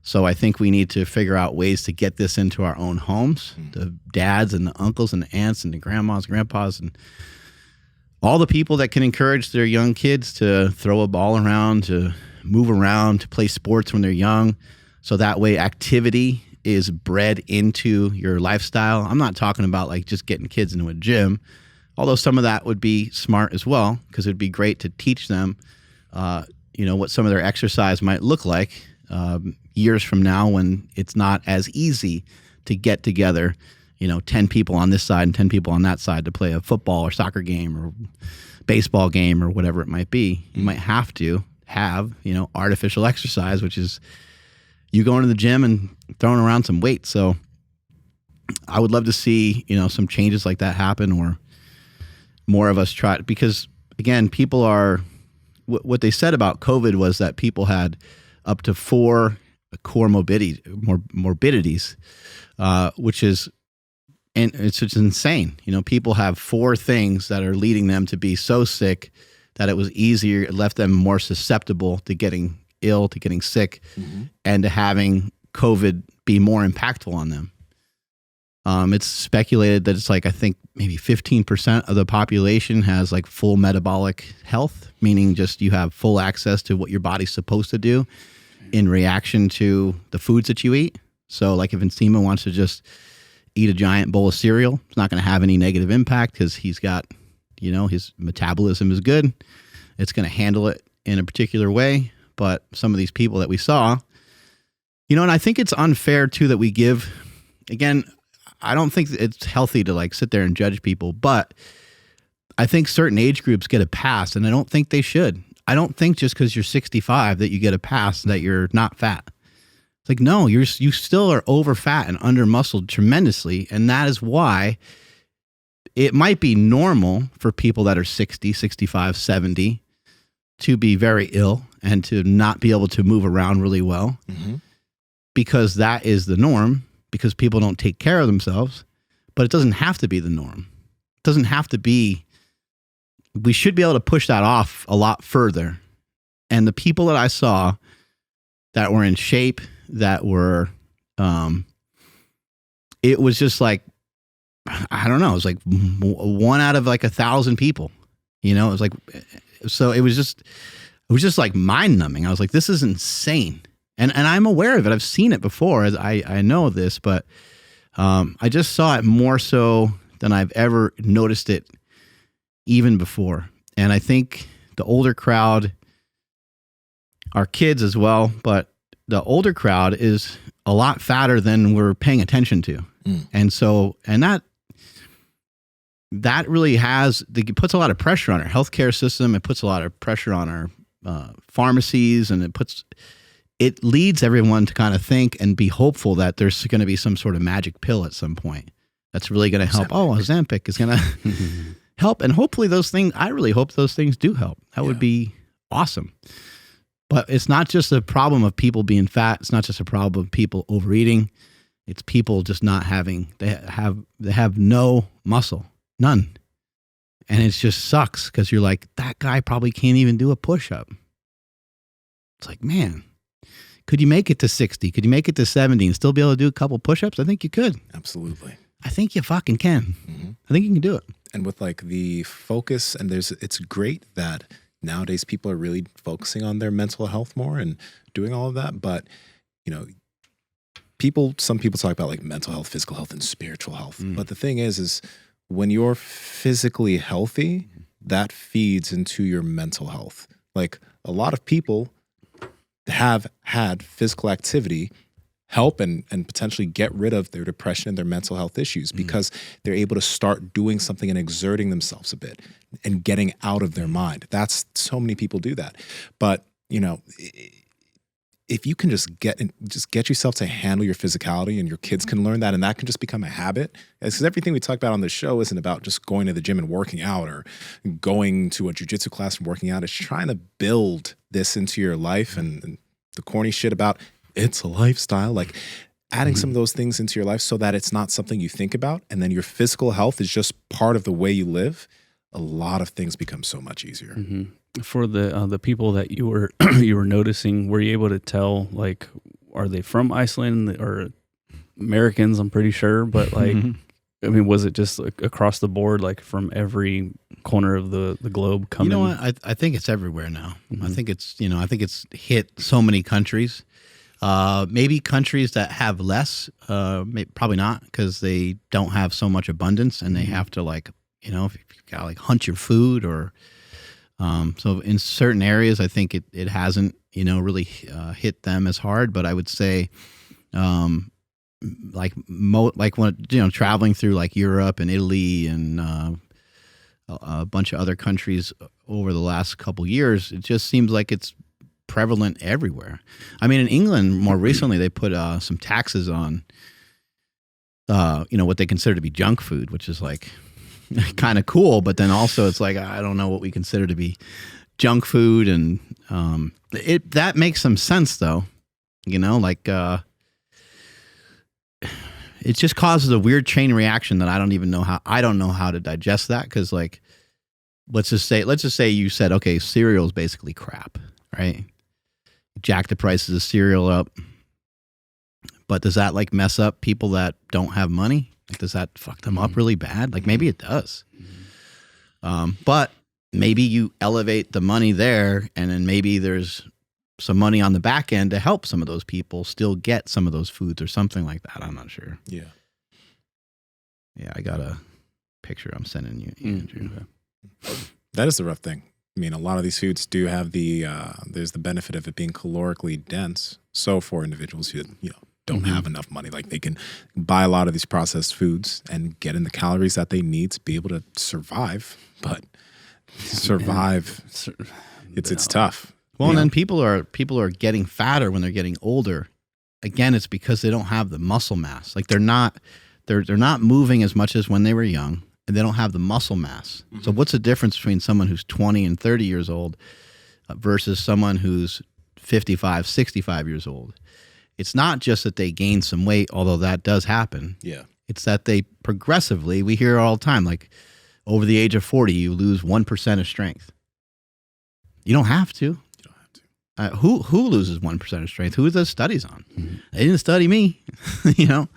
So I think we need to figure out ways to get this into our own homes, the dads and the uncles and the aunts and the grandmas, grandpas, and all the people that can encourage their young kids to throw a ball around, to move around, to play sports when they're young. So that way activity is bred into your lifestyle. I'm not talking about like just getting kids into a gym, although some of that would be smart as well, because it'd be great to teach them, you know, what some of their exercise might look like years from now when it's not as easy to get together, you know, 10 people on this side and 10 people on that side to play a football or soccer game or baseball game or whatever it might be. You might have to have, you know, artificial exercise, which is you going to the gym and throwing around some weights. So I would love to see, you know, some changes like that happen, or more of us try, because again, people are, what they said about COVID was that people had up to 4 core morbidities, which is, and it's just insane. You know, people have 4 things that are leading them to be so sick that it was easier, it left them more susceptible to getting ill, to getting sick, and to having COVID be more impactful on them. It's speculated that it's like, I think maybe 15% of the population has like full metabolic health, meaning just you have full access to what your body's supposed to do in reaction to the foods that you eat. So like if Nsima wants to just eat a giant bowl of cereal, it's not going to have any negative impact because he's got, you know, his metabolism is good. It's going to handle it in a particular way. But some of these people that we saw, you know, and I think it's unfair too that we give, again, I don't think it's healthy to like sit there and judge people, but I think certain age groups get a pass, and I don't think they should. I don't think just because you're 65 that you get a pass that you're not fat. It's like, no, you still are over fat and under muscled tremendously. And that is why it might be normal for people that are 60, 65, 70 to be very ill and to not be able to move around really well, because that is the norm, because people don't take care of themselves. But it doesn't have to be the norm. It doesn't have to be. We should be able to push that off a lot further. And the people that I saw that were in shape, that were, it was just like, I don't know, it was like 1 out of like 1,000 people, you know, it was like, so it was just like mind numbing. I was like, this is insane. And I'm aware of it. I've seen it before. I know this, but I just saw it more so than I've ever noticed it even before. And I think the older crowd, our kids as well, but the older crowd is a lot fatter than we're paying attention to. And so, and that really it puts a lot of pressure on our healthcare system. It puts a lot of pressure on our pharmacies, and it leads everyone to kind of think and be hopeful that there's going to be some sort of magic pill at some point that's really going to help. Ozempic is going to help. And hopefully I really hope those things do help. That would be awesome. But it's not just a problem of people being fat. It's not just a problem of people overeating. It's people just not having, they have no muscle, none. And it just sucks because you're like, that guy probably can't even do a push-up. It's like, man, could you make it to 60? Could you make it to 70 and still be able to do a couple push-ups? I think you could. Absolutely. I think you fucking can. I think you can do it. with like the focus, and it's great that nowadays people are really focusing on their mental health more and doing all of that. But, you know, some people talk about like mental health, physical health, and spiritual health. But the thing is when you're physically healthy, that feeds into your mental health. Like a lot of people have had physical activity help and potentially get rid of their depression and their mental health issues because they're able to start doing something and exerting themselves a bit and getting out of their mind. That's so many people do that. But, you know, if you can just get yourself to handle your physicality, and your kids can learn that, and that can just become a habit. Because everything we talk about on the show isn't about just going to the gym and working out or going to a jiu-jitsu class and working out. It's trying to build this into your life, and the corny shit about it's a lifestyle, like adding some of those things into your life so that it's not something you think about, and then your physical health is just part of the way you live. A lot of things become so much easier. For the people that you were noticing, were you able to tell, like, are they from Iceland or Americans? I'm pretty sure, but like, I mean, was it just like across the board, like from every corner of the globe coming? You know what? I think it's everywhere now. I think it's hit so many countries. Maybe countries that have less, probably not, because they don't have so much abundance, and they have to, like, you know, if you gotta like hunt your food or. So in certain areas, I think it hasn't, you know, really hit them as hard. But I would say, like when, you know, traveling through like Europe and Italy and a bunch of other countries over the last couple years, it just seems like it's prevalent everywhere. I mean, in England, more recently, they put some taxes on, you know, what they consider to be junk food, which is like kind of cool, but then also it's like, I don't know what we consider to be junk food, and that makes some sense though, you know, like it just causes a weird chain reaction that I don't know how to digest that, because like let's just say you said, okay, cereal is basically crap, right? Jack the prices of cereal up, but does that like mess up people that don't have money? Like, does that fuck them up really bad? Like, maybe it does. But maybe you elevate the money there, and then maybe there's some money on the back end to help some of those people still get some of those foods or something like that. I'm not sure. Yeah. Yeah, I got a picture I'm sending you, Andrew. That is the rough thing. I mean, a lot of these foods do have there's the benefit of it being calorically dense. So for individuals who, you know, don't have enough money, like they can buy a lot of these processed foods and get in the calories that they need to be able to survive. But survive, it's tough. Well, and then people are getting fatter when they're getting older. Again, it's because they don't have the muscle mass. Like they're not moving as much as when they were young, and they don't have the muscle mass. So what's the difference between someone who's 20 and 30 years old versus someone who's 55, 65 years old? It's not just that they gain some weight, although that does happen. Yeah. It's that they progressively, we hear all the time, like over the age of 40, you lose 1% of strength. You don't have to. You don't have to. Who loses 1% of strength? Who does studies on? They didn't study me, you know?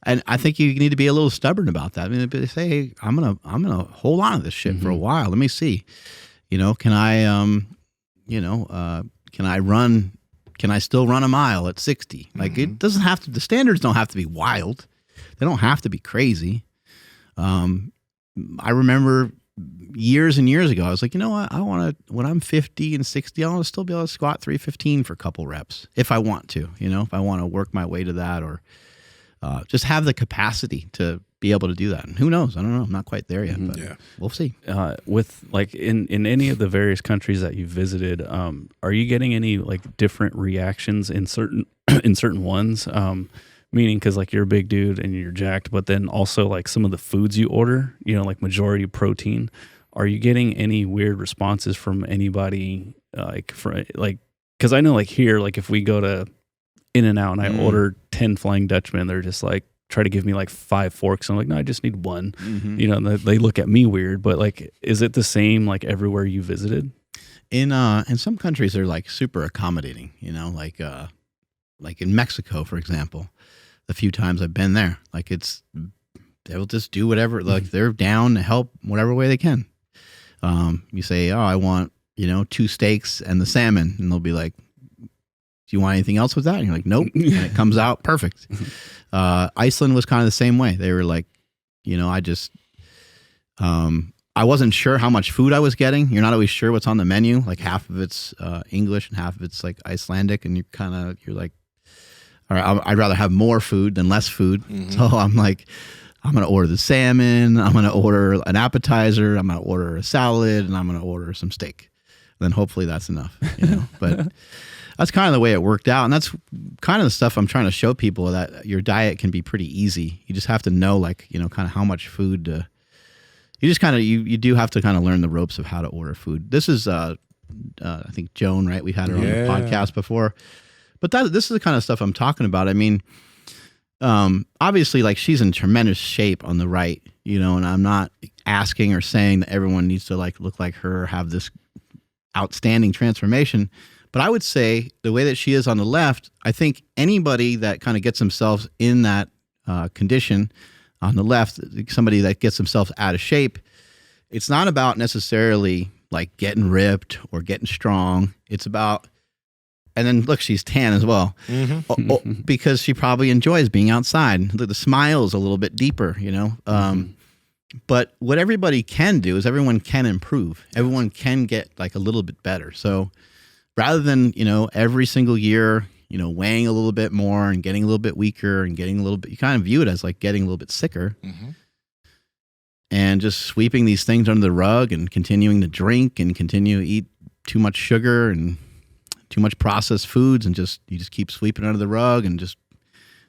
And I think you need to be a little stubborn about that. I mean, they say, hey, I'm gonna hold on to this shit for a while. Let me see. You know, can I run? Can I still run a mile at 60? Like it doesn't have to. The standards don't have to be wild. They don't have to be crazy. I remember years and years ago, I was like, you know what? I want to, when I'm 50 and 60, I want to still be able to squat 315 for a couple reps if I want to. You know, if I want to work my way to that, or just have the capacity to be able to do that. And who knows? I don't know. I'm not quite there yet, but we'll see. With like in any of the various countries that you've visited, are you getting any like different reactions in certain ones? Meaning, because like you're a big dude and you're jacked, but then also like some of the foods you order, you know, like majority protein. Are you getting any weird responses from anybody? Because I know like here, like if we go to In-N-Out and I order 10 Flying Dutchmen, they're just like, try to give me like 5 forks. I'm like, no, I just need one. You know, and they look at me weird. But like, is it the same like everywhere you visited? In some countries, they're like super accommodating. You know, like in Mexico, for example, the few times I've been there, like they'll just do whatever. Like they're down to help whatever way they can. You say, oh, I want, 2 steaks and the salmon. And they'll be like, do you want anything else with that? And you're like, nope. And it comes out perfect. Iceland was kind of the same way. They were like, I wasn't sure how much food I was getting. You're not always sure what's on the menu. Like half of it's English and half of it's like Icelandic. And you're like, all right, I'd rather have more food than less food. So I'm like, I'm going to order the salmon. I'm going to order an appetizer. I'm going to order a salad, and I'm going to order some steak. And then hopefully that's enough, But that's kind of the way it worked out. And that's kind of the stuff I'm trying to show people, that your diet can be pretty easy. You just have to know, kind of how much food you just kind of, you do have to kind of learn the ropes of how to order food. This is, I think Joan, right? We've had her on the podcast before. But this is the kind of stuff I'm talking about. I mean, obviously, like, she's in tremendous shape on the right, and I'm not asking or saying that everyone needs to like look like her or have this outstanding transformation. But I would say the way that she is on the left, I think anybody that kind of gets themselves in that condition on the left, somebody that gets themselves out of shape, it's not about necessarily like getting ripped or getting strong. It's about, and then look, she's tan as well, because she probably enjoys being outside. The smile is a little bit deeper, But what everybody can do is everyone can improve. Everyone can get like a little bit better. So rather than, every single year, weighing a little bit more and getting a little bit weaker and getting a little bit, you kind of view it as like getting a little bit sicker. And just sweeping these things under the rug and continuing to drink and continue to eat too much sugar and too much processed foods, and you just keep sweeping under the rug and just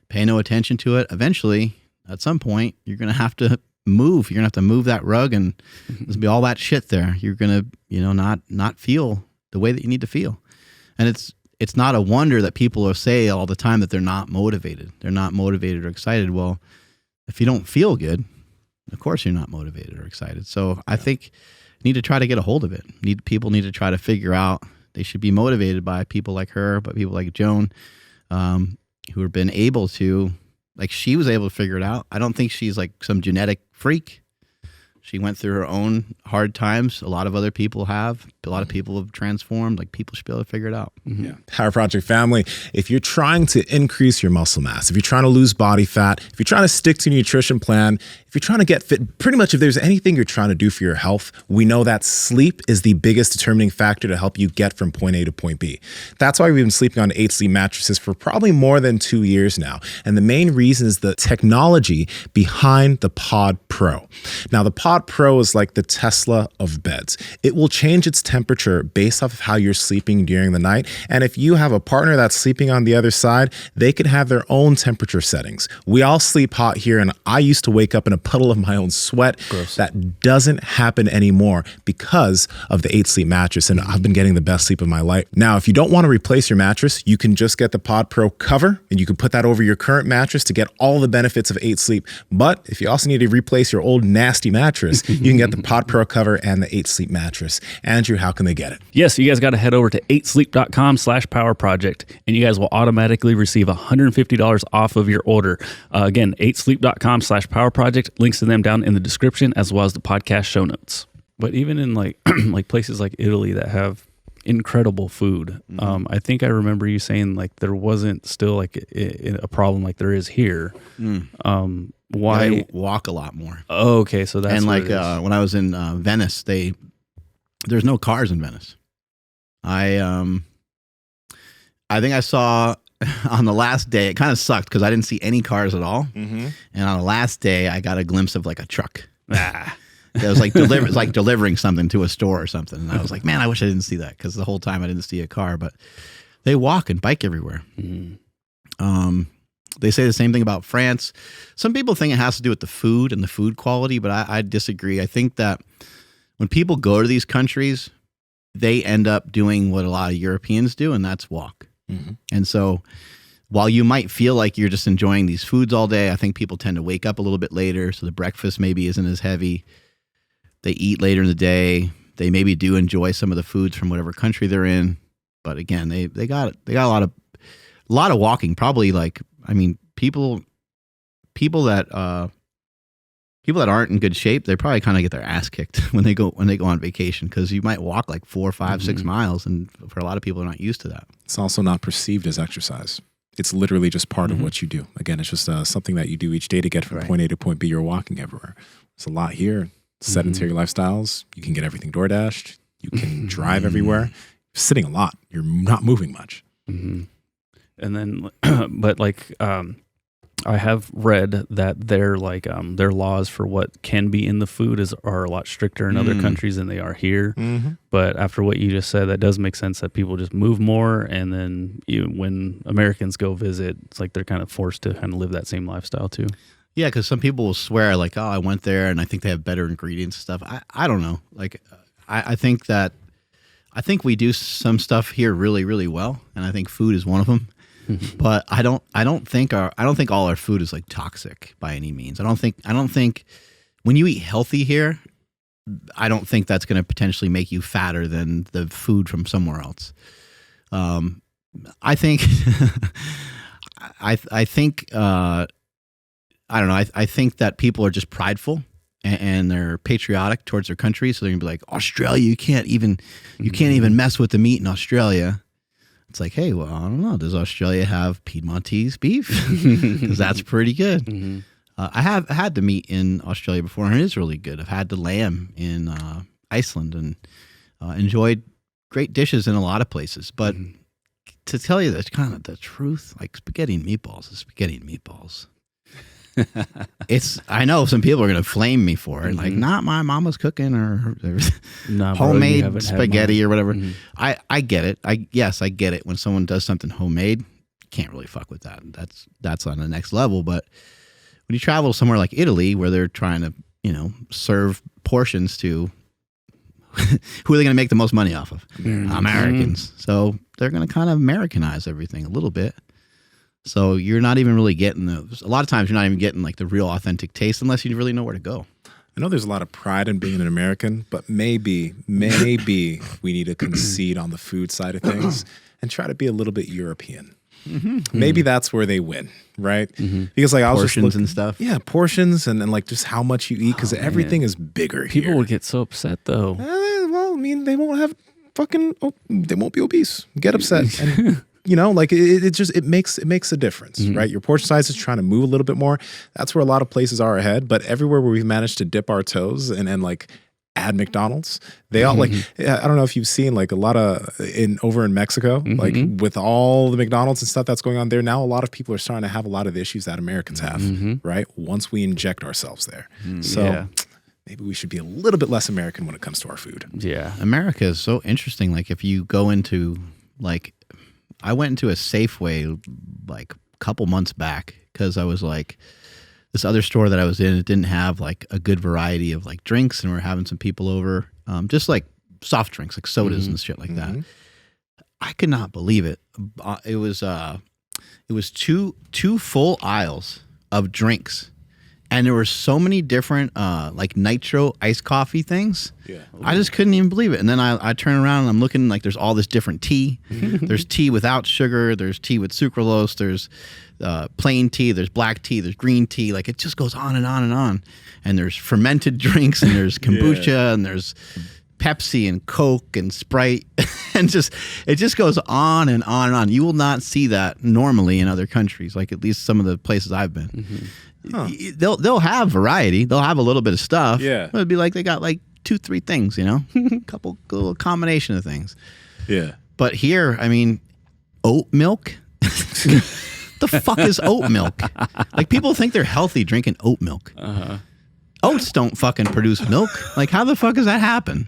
pay no attention to it. Eventually, at some point, you're going to have to move. You're going to have to move that rug, and there's be all that shit there. You're going to, not feel the way that you need to feel. And it's not a wonder that people will say all the time that they're not motivated. They're not motivated or excited. Well, if you don't feel good, of course you're not motivated or excited. So I think you need to try to get a hold of it. People need to try to figure out, they should be motivated by people like her, but people like Joan, who have been able to, like, she was able to figure it out. I don't think she's like some genetic freak. She went through her own hard times. A lot of other people have. A lot of people have transformed. Like, people should be able to figure it out. Yeah. Power Project family, if you're trying to increase your muscle mass, if you're trying to lose body fat, if you're trying to stick to your nutrition plan, if you're trying to get fit, pretty much if there's anything you're trying to do for your health, we know that sleep is the biggest determining factor to help you get from point A to point B. That's why we've been sleeping on 8 Sleep mattresses for probably more than 2 years now. And the main reason is the technology behind the Pod Pro. Now, the Pod Pro is like the Tesla of beds. It will change its temperature based off of how you're sleeping during the night. And if you have a partner that's sleeping on the other side, they could have their own temperature settings. We all sleep hot here, and I used to wake up in a puddle of my own sweat. Gross. That doesn't happen anymore because of the 8 Sleep mattress, and I've been getting the best sleep of my life. Now, if you don't want to replace your mattress, you can just get the Pod Pro cover, and you can put that over your current mattress to get all the benefits of 8 Sleep. But if you also need to replace your old nasty mattress, you can get the Pod Pro cover and the 8 Sleep mattress. Andrew, how can they get it? Yes, you guys got to head over to 8sleep.com/powerproject, and you guys will automatically receive $150 off of your order. Again, 8sleep.com/powerproject. Links to them down in the description, as well as the podcast show notes. But even in like like places like Italy that have incredible food, I think I remember you saying like there wasn't still like a problem like there is here. Why? They walk a lot more. Oh, okay, so that's, and like when I was in Venice, there's no cars in Venice. I think I saw on the last day, it kind of sucked because I didn't see any cars at all. And on the last day, I got a glimpse of like a truck. It was like delivering something to a store or something. And I was like, man, I wish I didn't see that, because the whole time I didn't see a car. But they walk and bike everywhere. They say the same thing about France. Some people think it has to do with the food and the food quality, but I disagree. I think that when people go to these countries, they end up doing what a lot of Europeans do, and that's walk. And so while you might feel like you're just enjoying these foods all day, I think people tend to wake up a little bit later, so the breakfast maybe isn't as heavy. They eat later in the day. They maybe do enjoy some of the foods from whatever country they're in. But again, they got a lot of walking. Probably like, I mean, people that people that aren't in good shape, they probably kind of get their ass kicked when they go on vacation, because you might walk like 4, 5, 6 miles, and for a lot of people, they're not used to that. It's also not perceived as exercise. It's literally just part of what you do. Again, it's just something that you do each day to get from point A to point B. You're walking everywhere. There's a lot here. Sedentary lifestyles. You can get everything door dashed. You can drive everywhere. You're sitting a lot. You're not moving much. And then, but like, I have read that their laws for what can be in the food are a lot stricter in other countries than they are here. But after what you just said, that does make sense that people just move more, and then when Americans go visit, it's like they're kind of forced to kind of live that same lifestyle too. Yeah, because some people will swear like, "Oh, I went there and I think they have better ingredients and stuff." I don't know. Like, I think we do some stuff here really, really well, and I think food is one of them. But I don't think all our food is like toxic by any means. I don't think when you eat healthy here, I don't think that's going to potentially make you fatter than the food from somewhere else. I think I don't know. I think that people are just prideful and they're patriotic towards their country. So they're gonna be like, Australia, you can't even mess with the meat in Australia. It's like, hey, well, I don't know. Does Australia have Piedmontese beef? Because that's pretty good. I have had the meat in Australia before, and it is really good. I've had the lamb in Iceland and enjoyed great dishes in a lot of places. But to tell you the kind of the truth, like spaghetti and meatballs is spaghetti and meatballs. I know some people are going to flame me for it. Like, not my mama's cooking or homemade spaghetti or whatever. I get it. I get it. When someone does something homemade, can't really fuck with that. That's on the next level. But when you travel somewhere like Italy, where they're trying to, serve portions to who are they going to make the most money off of? Americans. So they're going to kind of Americanize everything a little bit. So you're not even really getting those. A lot of times you're not even getting like the real authentic taste unless you really know where to go. I know there's a lot of pride in being an American, but maybe we need to concede on the food side of things and try to be a little bit European. Maybe that's where they win, right? Because like I was portions and stuff. Yeah, portions and like just how much you eat, because everything is bigger. People would get so upset though. Well, I mean, they won't have they won't be obese. Get upset. And, like it makes a difference, right? Your portion size is trying to move a little bit more. That's where a lot of places are ahead. But everywhere where we've managed to dip our toes and like add McDonald's, they all like, I don't know if you've seen like a lot of over in Mexico, like with all the McDonald's and stuff that's going on there now, a lot of people are starting to have a lot of the issues that Americans have, right? Once we inject ourselves there. So maybe we should be a little bit less American when it comes to our food. Yeah. America is so interesting. Like if you go into like, I went into a Safeway like a couple months back because I was like, this other store that I was in, it didn't have like a good variety of like drinks, and we were having some people over, just like soft drinks, like sodas and shit like that. I could not believe it. It was two full aisles of drinks, and there were so many different like nitro iced coffee things. Yeah. I just couldn't even believe it. And then I turn around and I'm looking, like there's all this different tea. There's tea without sugar. There's tea with sucralose. There's plain tea. There's black tea. There's green tea. Like it just goes on and on and on. And there's fermented drinks, and there's kombucha, and there's Pepsi and Coke and Sprite. And it just goes on and on and on. You will not see that normally in other countries, like at least some of the places I've been. They'll have variety. They'll have a little bit of stuff. Yeah. It'd be like they got like 2-3 things, a little combination of things. Yeah. But here, I mean, oat milk. The fuck is oat milk? Like people think they're healthy drinking oat milk. Oats don't fucking produce milk. Like how the fuck does that happen?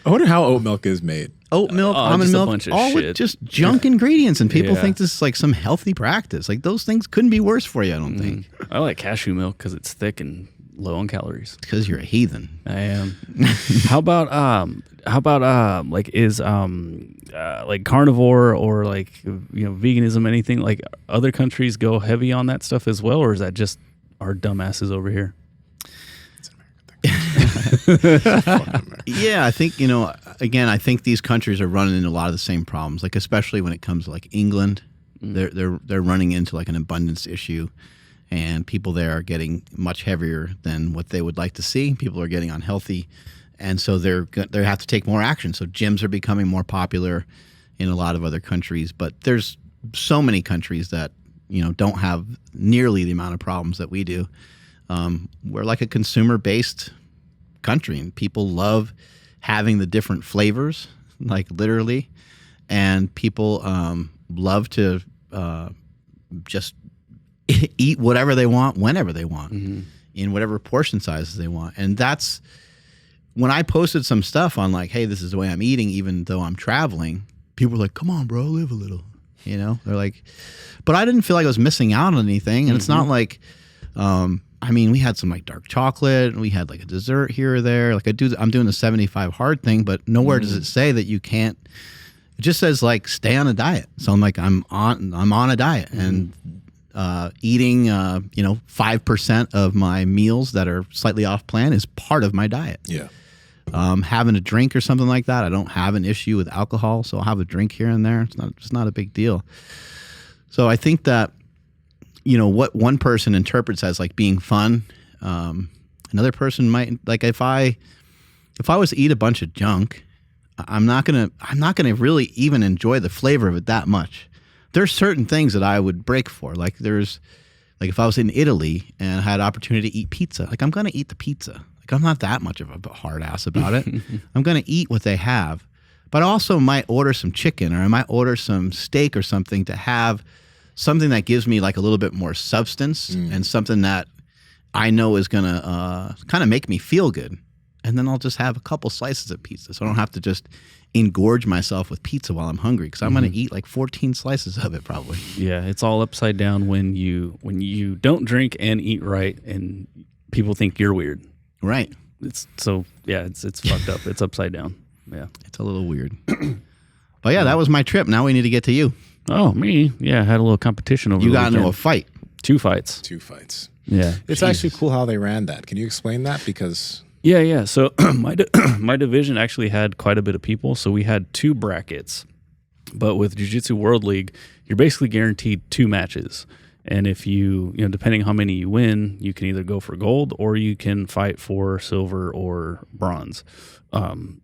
I wonder how oat milk is made. Oat milk, almond milk, all with just junk ingredients, and people think this is like some healthy practice. Like those things couldn't be worse for you, I don't think. I like cashew milk because it's thick and low on calories. Because you're a heathen. I am. How about like is like carnivore or like veganism, anything like other countries go heavy on that stuff as well, or is that just our dumbasses over here? Yeah, I think again, I think these countries are running into a lot of the same problems. Like especially when it comes to like England, they're running into like an abundance issue, and people there are getting much heavier than what they would like to see. People are getting unhealthy, and so they have to take more action. So gyms are becoming more popular in a lot of other countries, but there's so many countries that don't have nearly the amount of problems that we do. We're like a consumer-based country, and people love having the different flavors, like literally, and people love to just eat whatever they want, whenever they want, in whatever portion sizes they want. And that's when I posted some stuff on like, hey, this is the way I'm eating, even though I'm traveling. People were like, come on, bro, live a little. They're like, but I didn't feel like I was missing out on anything. And it's not like, we had some like dark chocolate, and we had like a dessert here or there. Like I'm doing the 75 hard thing, but nowhere does it say that you can't. It just says like stay on a diet. So I'm like, I'm on a diet, and eating 5% of my meals that are slightly off plan is part of my diet. Yeah. Having a drink or something like that, I don't have an issue with alcohol, so I'll have a drink here and there. It's not a big deal. So I think that what one person interprets as like being fun, another person might like if I was to eat a bunch of junk, I'm not gonna really even enjoy the flavor of it that much. There's certain things that I would break for. Like if I was in Italy and I had opportunity to eat pizza, like I'm gonna eat the pizza. Like I'm not that much of a hard ass about it. I'm gonna eat what they have, but I also might order some chicken, or I might order some steak or something to have something that gives me like a little bit more substance and something that I know is gonna kind of make me feel good. And then I'll just have a couple slices of pizza, so I don't have to just engorge myself with pizza while I'm hungry, because I'm going to eat like 14 slices of it probably. Yeah, it's all upside down when you don't drink and eat right, and people think you're weird. Right. It's fucked up. It's upside down. Yeah, it's a little weird. But yeah, that was my trip. Now we need to get to you. Oh, me? Yeah, I had a little competition over. You the got weekend. into a fight. 2 fights. 2 fights. Yeah, it's actually cool how they ran that. Can you explain that? Because yeah. So my division actually had quite a bit of people. So we had 2 brackets, but with Jiu Jitsu World League, you're basically guaranteed 2 matches. And if you depending how many you win, you can either go for gold or you can fight for silver or bronze.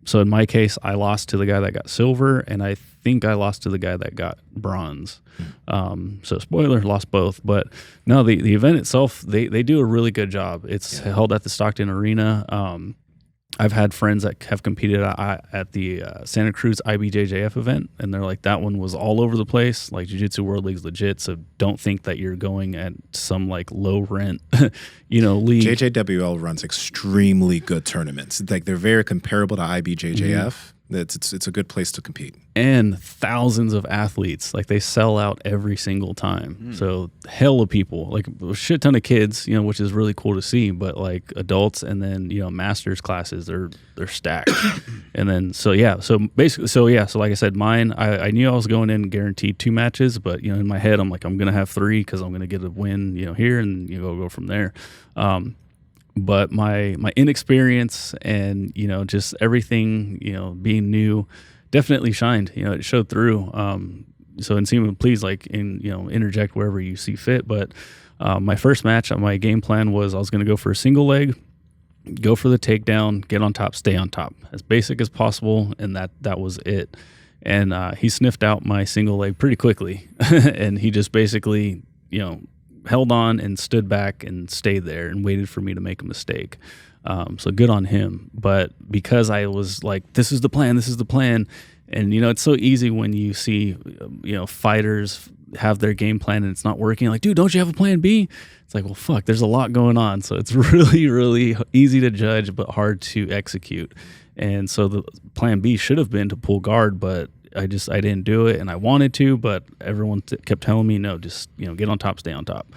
So in my case, I lost to the guy that got silver, and I think I lost to the guy that got bronze. So spoiler, lost both. But no, the event itself, they do a really good job. It's held at the Stockton Arena. I've had friends that have competed at the Santa Cruz IBJJF event, and they're like, that one was all over the place. Like, Jiu-Jitsu World League's legit, so don't think that you're going at some like low rent, league. JJWL runs extremely good tournaments. Like, they're very comparable to IBJJF. It's a good place to compete. And thousands of athletes, like they sell out every single time. So hell of people, like a shit ton of kids, which is really cool to see. But like adults, and then masters classes, they're stacked. And then so like I said, mine, I knew I was going in guaranteed 2 matches, but in my head I'm like, I'm gonna have 3 because I'm gonna get a win, here, and go from there. But my inexperience and just everything being new definitely shined. It showed through. So Nsima, please interject wherever you see fit. But my first match, my game plan was I was going to go for a single leg, go for the takedown, get on top, stay on top, as basic as possible, and that was it. And he sniffed out my single leg pretty quickly, and he just basically held on and stood back and stayed there and waited for me to make a mistake. So good on him. But because I was like, this is the plan. And, it's so easy when you see, fighters have their game plan and it's not working. Like, dude, don't you have a plan B? It's like, well, fuck, there's a lot going on. So it's really, really easy to judge, but hard to execute. And so the plan B should have been to pull guard, but I didn't do it, and I wanted to, but everyone kept telling me, no, just, get on top, stay on top.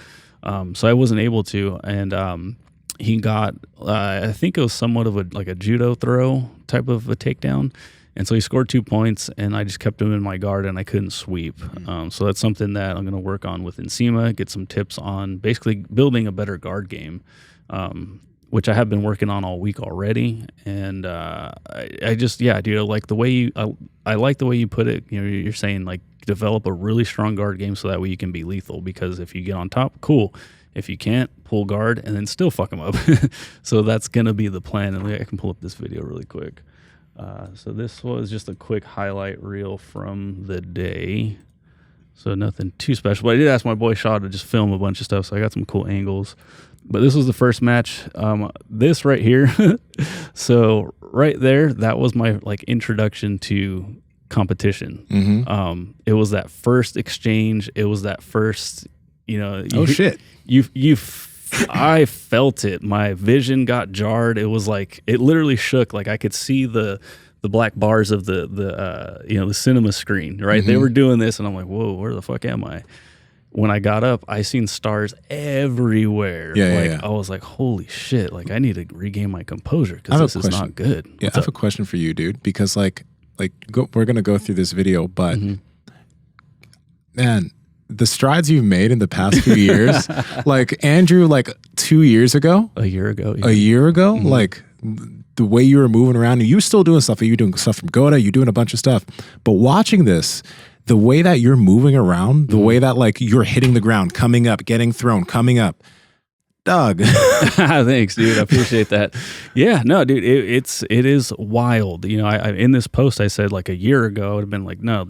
So I wasn't able to. And, he got, I think it was somewhat of a judo throw type of a takedown. And so he scored 2 points, and I just kept him in my guard, and I couldn't sweep. So that's something that I'm going to work on with Nsima, get some tips on basically building a better guard game, which I have been working on all week already. And I just, dude, like the way I like the way you put it. You're saying like develop a really strong guard game so that way you can be lethal, because if you get on top, cool. If you can't, pull guard and then still fuck them up. So that's going to be the plan. And I can pull up this video really quick. So this was just a quick highlight reel from the day. So nothing too special. But I did ask my boy Shaw to just film a bunch of stuff. So I got some cool angles. But this was the first match. This right here. So right there, that was my like introduction to competition. It was that first exchange. It was that first, I felt it. My vision got jarred. It was like, it literally shook. Like I could see the black bars of the cinema screen, right? They were doing this and I'm like, whoa, where the fuck am I? When I got up, I seen stars everywhere. I was like, holy shit, like I need to regain my composure because this is not good. Yeah, I have a question for you, dude, because we're going to go through this video, but man, the strides you've made in the past few years, like Andrew, like 2 years ago, a year ago, like the way you were moving around, and you were still doing stuff. You were doing stuff from Goda, you're doing a bunch of stuff. But watching this, the way that you're moving around, the way that like you're hitting the ground, coming up, getting thrown, coming up, Doug. Thanks, dude. I appreciate that. Yeah, no, dude, it is wild. I in this post I said like a year ago, I would have been like, no,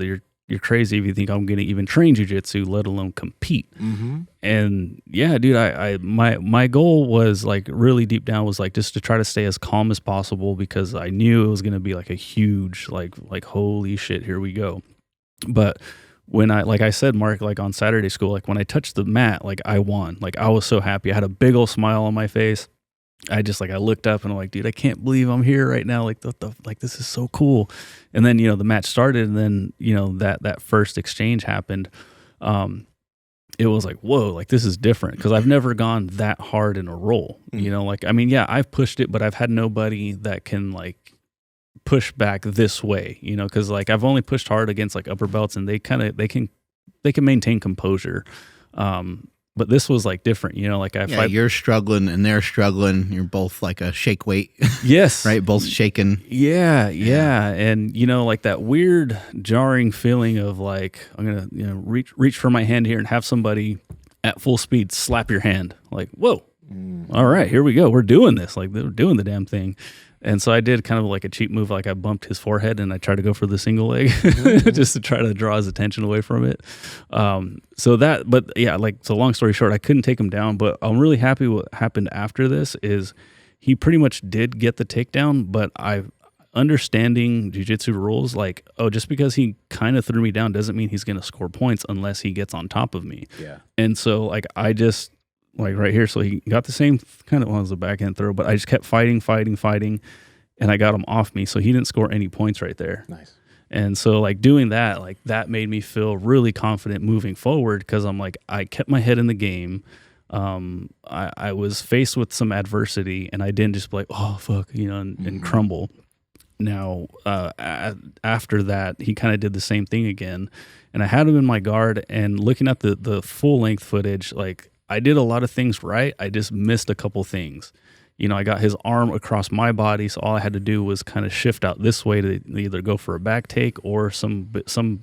you're crazy if you think I'm going to even train jiu-jitsu, let alone compete. And yeah, dude, my goal was like really deep down was like just to try to stay as calm as possible because I knew it was going to be like a huge like holy shit, here we go. But when like I said, Mark, like on Saturday school, like when I touched the mat, like I won. Like I was so happy. I had a big old smile on my face. I looked up and I'm like, dude, I can't believe I'm here right now. Like like this is so cool. And then, the match started and then, that first exchange happened. It was like, whoa, like this is different because I've never gone that hard in a roll. I've pushed it, but I've had nobody that can like push back this way, because like I've only pushed hard against like upper belts and they can maintain composure. But this was like different, like you're struggling and they're struggling. You're both like a shake weight. Yes. Right. Both shaking. Yeah. And like that weird jarring feeling of like, I'm going to, reach for my hand here and have somebody at full speed slap your hand. Like, whoa, all right, here we go. We're doing this. Like they're doing the damn thing. And so I did kind of like a cheap move. Like I bumped his forehead and I tried to go for the single leg just to try to draw his attention away from it. So long story short, I couldn't take him down, but I'm really happy what happened after this is he pretty much did get the takedown, but understanding jiu-jitsu rules, like, just because he kind of threw me down doesn't mean he's going to score points unless he gets on top of me. Yeah. And so like, I just, like right here, so he got the same kind of, well, it was a backhand throw, but I just kept fighting, and I got him off me, so he didn't score any points right there. Nice. And so like doing that, like that made me feel really confident moving forward because I'm like, I kept my head in the game. I was faced with some adversity, and I didn't just be like, oh fuck, and crumble. Now after that, he kind of did the same thing again, and I had him in my guard. And looking at the full length footage, like, I did a lot of things right. I just missed a couple things. I got his arm across my body, so all I had to do was kind of shift out this way to either go for a back take or some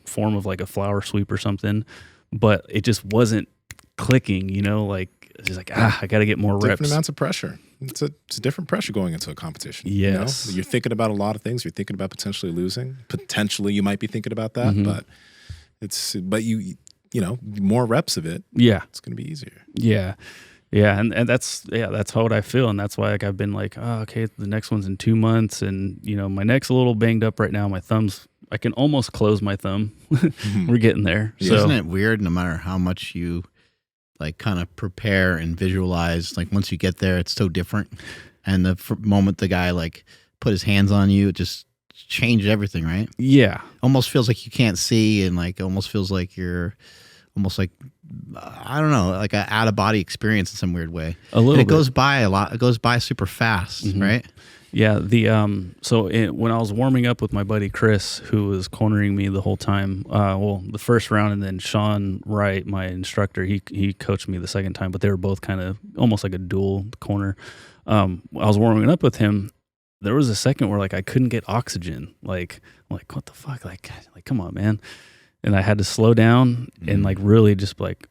form of like a flower sweep or something. But it just wasn't clicking, like it's just like, I got to get more reps. Different amounts of pressure. It's a different pressure going into a competition. Yes. You're thinking about a lot of things. You're thinking about potentially losing. Potentially you might be thinking about that, but you more reps of it. Yeah. It's going to be easier. Yeah. Yeah. And that's what I feel. And that's why like I've been like, okay, the next one's in 2 months. And, my neck's a little banged up right now. My thumb's, I can almost close my thumb. We're getting there. Yeah, so, isn't it weird no matter how much you like kind of prepare and visualize, like once you get there, it's so different. And the moment the guy like put his hands on you, it just changed everything, right? Yeah. Almost feels like you can't see, and like almost feels like you're almost like, I don't know, like an out of body experience in some weird way. A little bit. It goes by a lot. It goes by super fast, right? Yeah. When I was warming up with my buddy Chris, who was cornering me the whole time, the first round, and then Sean Wright, my instructor, he coached me the second time, but they were both kind of almost like a dual corner. I was warming up with him. There was a second where like I couldn't get oxygen. Like I'm like, what the fuck? Like come on, man. And I had to slow down and like really just like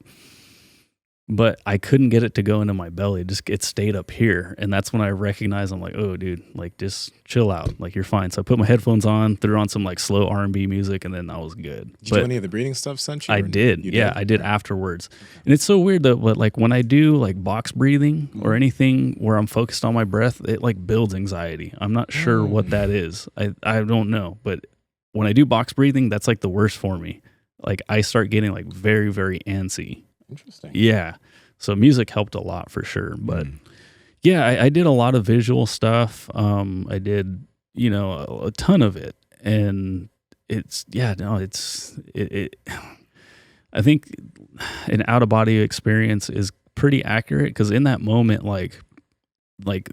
but I couldn't get it to go into my belly. It stayed up here. And that's when I recognized, I'm like, oh, dude, like just chill out. Like you're fine. So I put my headphones on, threw on some like slow R&B music, and then I was good. Did you do any of the breathing stuff since you? I did. Yeah, I did afterwards. And it's so weird though, but like when I do like box breathing or anything where I'm focused on my breath, it like builds anxiety. I'm not sure what that is. I don't know. But when I do box breathing, that's like the worst for me. Like I start getting like very, very antsy. Interesting. Yeah. So music helped a lot for sure. But yeah, I did a lot of visual stuff. I did, a ton of it. And I think an out of body experience is pretty accurate because in that moment, like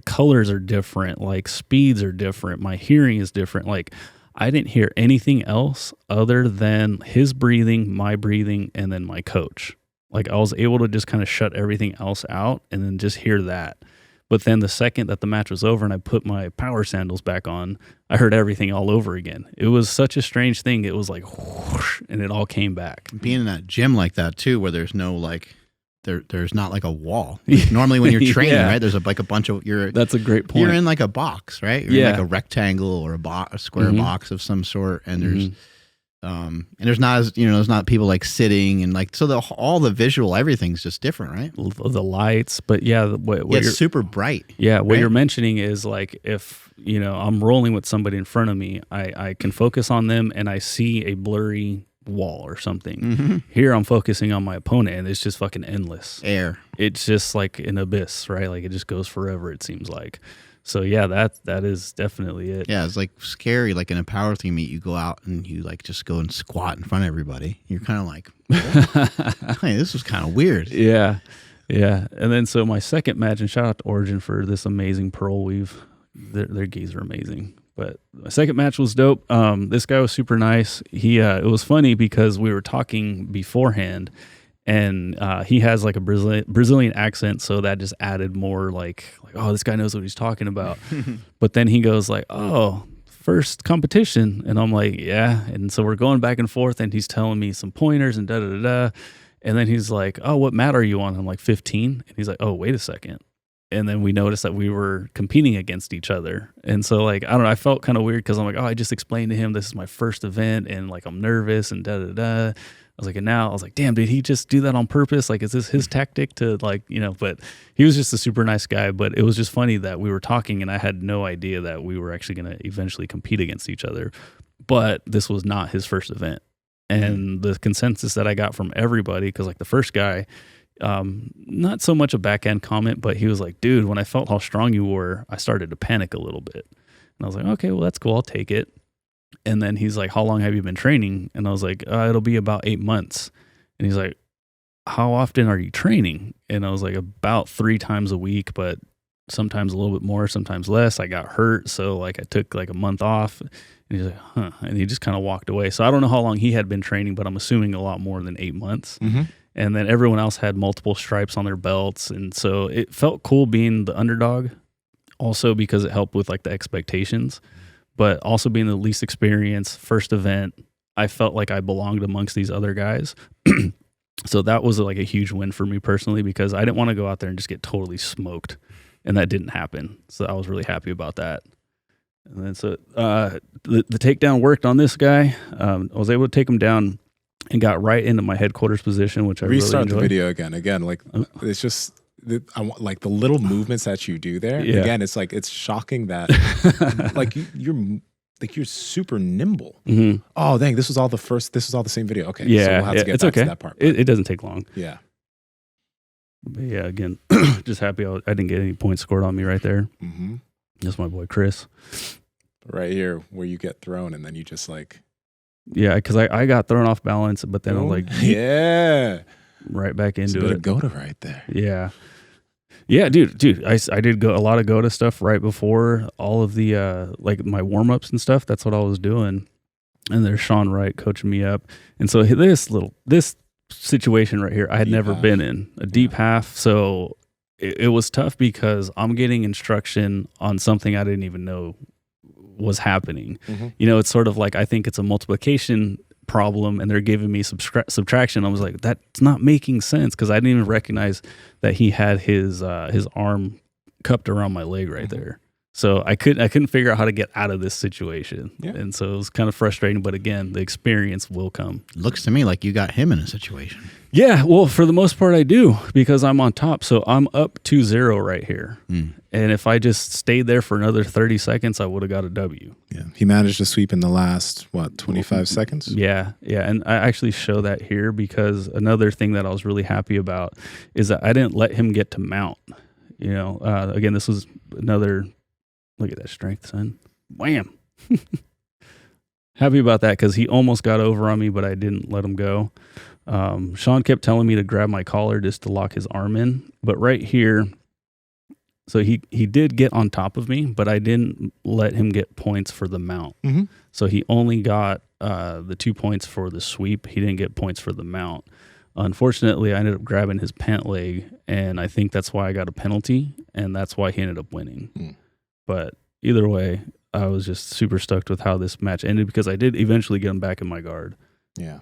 colors are different, like speeds are different. My hearing is different. Like I didn't hear anything else other than his breathing, my breathing, and then my coach. Like I was able to just kind of shut everything else out and then just hear that. But then the second that the match was over and I put my power sandals back on, I heard everything all over again. It was such a strange thing. It was like whoosh, and it all came back. Being in that gym like that too, where there's no like there's not like a wall. Like normally when you're training, right? There's like a bunch of That's a great point. You're in like a box, right? You're in like a rectangle or a square box of some sort, and there's not as there's not people like sitting and like so all the visual everything's just different, right? The lights, but it's super bright. Yeah, what you're mentioning is like if I'm rolling with somebody in front of me, I can focus on them and I see a blurry wall or something. Here I'm focusing on my opponent and it's just fucking endless air. It's just like an abyss, right? Like it just goes forever, it seems like. So yeah, that is definitely it. Yeah, it's like scary. Like in a powerlifting meet, you go out and you like just go and squat in front of everybody. You're kind of like, hey, this was kind of weird. Yeah. And then so my second match, and shout out to Origin for this amazing pearl weave. Their gis are amazing. But my second match was dope. This guy was super nice. It was funny because we were talking beforehand, and he has like a Brazilian accent, so that just added more like, oh, this guy knows what he's talking about. But then he goes like, oh, first competition, and I'm like, yeah. And so we're going back and forth, and he's telling me some pointers and da-da-da-da. And then he's like, oh, what mat are you on? I'm like, 15. And he's like, oh, wait a second. And then we noticed that we were competing against each other. And so like, I don't know, I felt kind of weird because I'm like, oh, I just explained to him this is my first event and like I'm nervous and da-da-da. I was like, and now I was like, damn, did he just do that on purpose? Like, is this his tactic to like, but he was just a super nice guy. But it was just funny that we were talking and I had no idea that we were actually going to eventually compete against each other. But this was not his first event. And the consensus that I got from everybody, because like the first guy, not so much a backhand comment, but he was like, dude, when I felt how strong you were, I started to panic a little bit. And I was like, okay, well, that's cool. I'll take it. And then he's like, how long have you been training? And I was like, it'll be about 8 months. And he's like, how often are you training? And I was like, about 3 times a week, but sometimes a little bit more, sometimes less. I got hurt. So like I took like a month off. And he's like, huh. And he just kind of walked away. So I don't know how long he had been training, but I'm assuming a lot more than 8 months. And then everyone else had multiple stripes on their belts. And so it felt cool being the underdog, also because it helped with like the expectations, but also being the least experienced first event. I felt like I belonged amongst these other guys. So that was like a huge win for me personally, because I didn't want to go out there and just get totally smoked. And that didn't happen. So I was really happy about that. And then so the takedown worked on this guy. I was able to take him down and got right into my headquarters position, which I really enjoyed. Restart the video again. Like it's just I want like the little movements that you do there. Yeah. Again, it's like it's shocking that like you're super nimble. Oh, dang! This was all the same video. Okay, yeah, so we'll have to get back to that part. It doesn't take long. Yeah. But yeah, again, just happy I didn't get any points scored on me right there. That's my boy Chris. Right here, where you get thrown and then you just like. Yeah, because I got thrown off balance, but then I was like, yeah, right back into it. Go to right there. Yeah, dude. I did a lot of Gota stuff right before all of the like my warm ups and stuff. That's what I was doing, and there's Sean Wright coaching me up. And so this situation right here, I had never been in a deep half, so it was tough because I'm getting instruction on something I didn't even know was happening. It's sort of like, I think it's a multiplication problem and they're giving me subtraction. I was like, that's not making sense, because I didn't even recognize that he had his arm cupped around my leg right there. So I couldn't figure out how to get out of this situation. Yeah. And so it was kind of frustrating, but again, the experience will come. Looks to me like you got him in a situation. Yeah, well, for the most part I do, because I'm on top. So I'm up 2-0 right here. And if I just stayed there for another 30 seconds, I would have got a W. Yeah. He managed to sweep in the last, 25 seconds? Yeah. And I actually show that here because another thing that I was really happy about is that I didn't let him get to mount. You know, again, this was another... Look at that strength, son. Wham. Happy about that because he almost got over on me, but I didn't let him go. Sean kept telling me to grab my collar just to lock his arm in. But right here, so he did get on top of me, but I didn't let him get points for the mount. So he only got the 2 points for the sweep. He didn't get points for the mount. Unfortunately, I ended up grabbing his pant leg, and I think that's why I got a penalty, and that's why he ended up winning. But either way, I was just super stoked with how this match ended because I did eventually get him back in my guard. Yeah.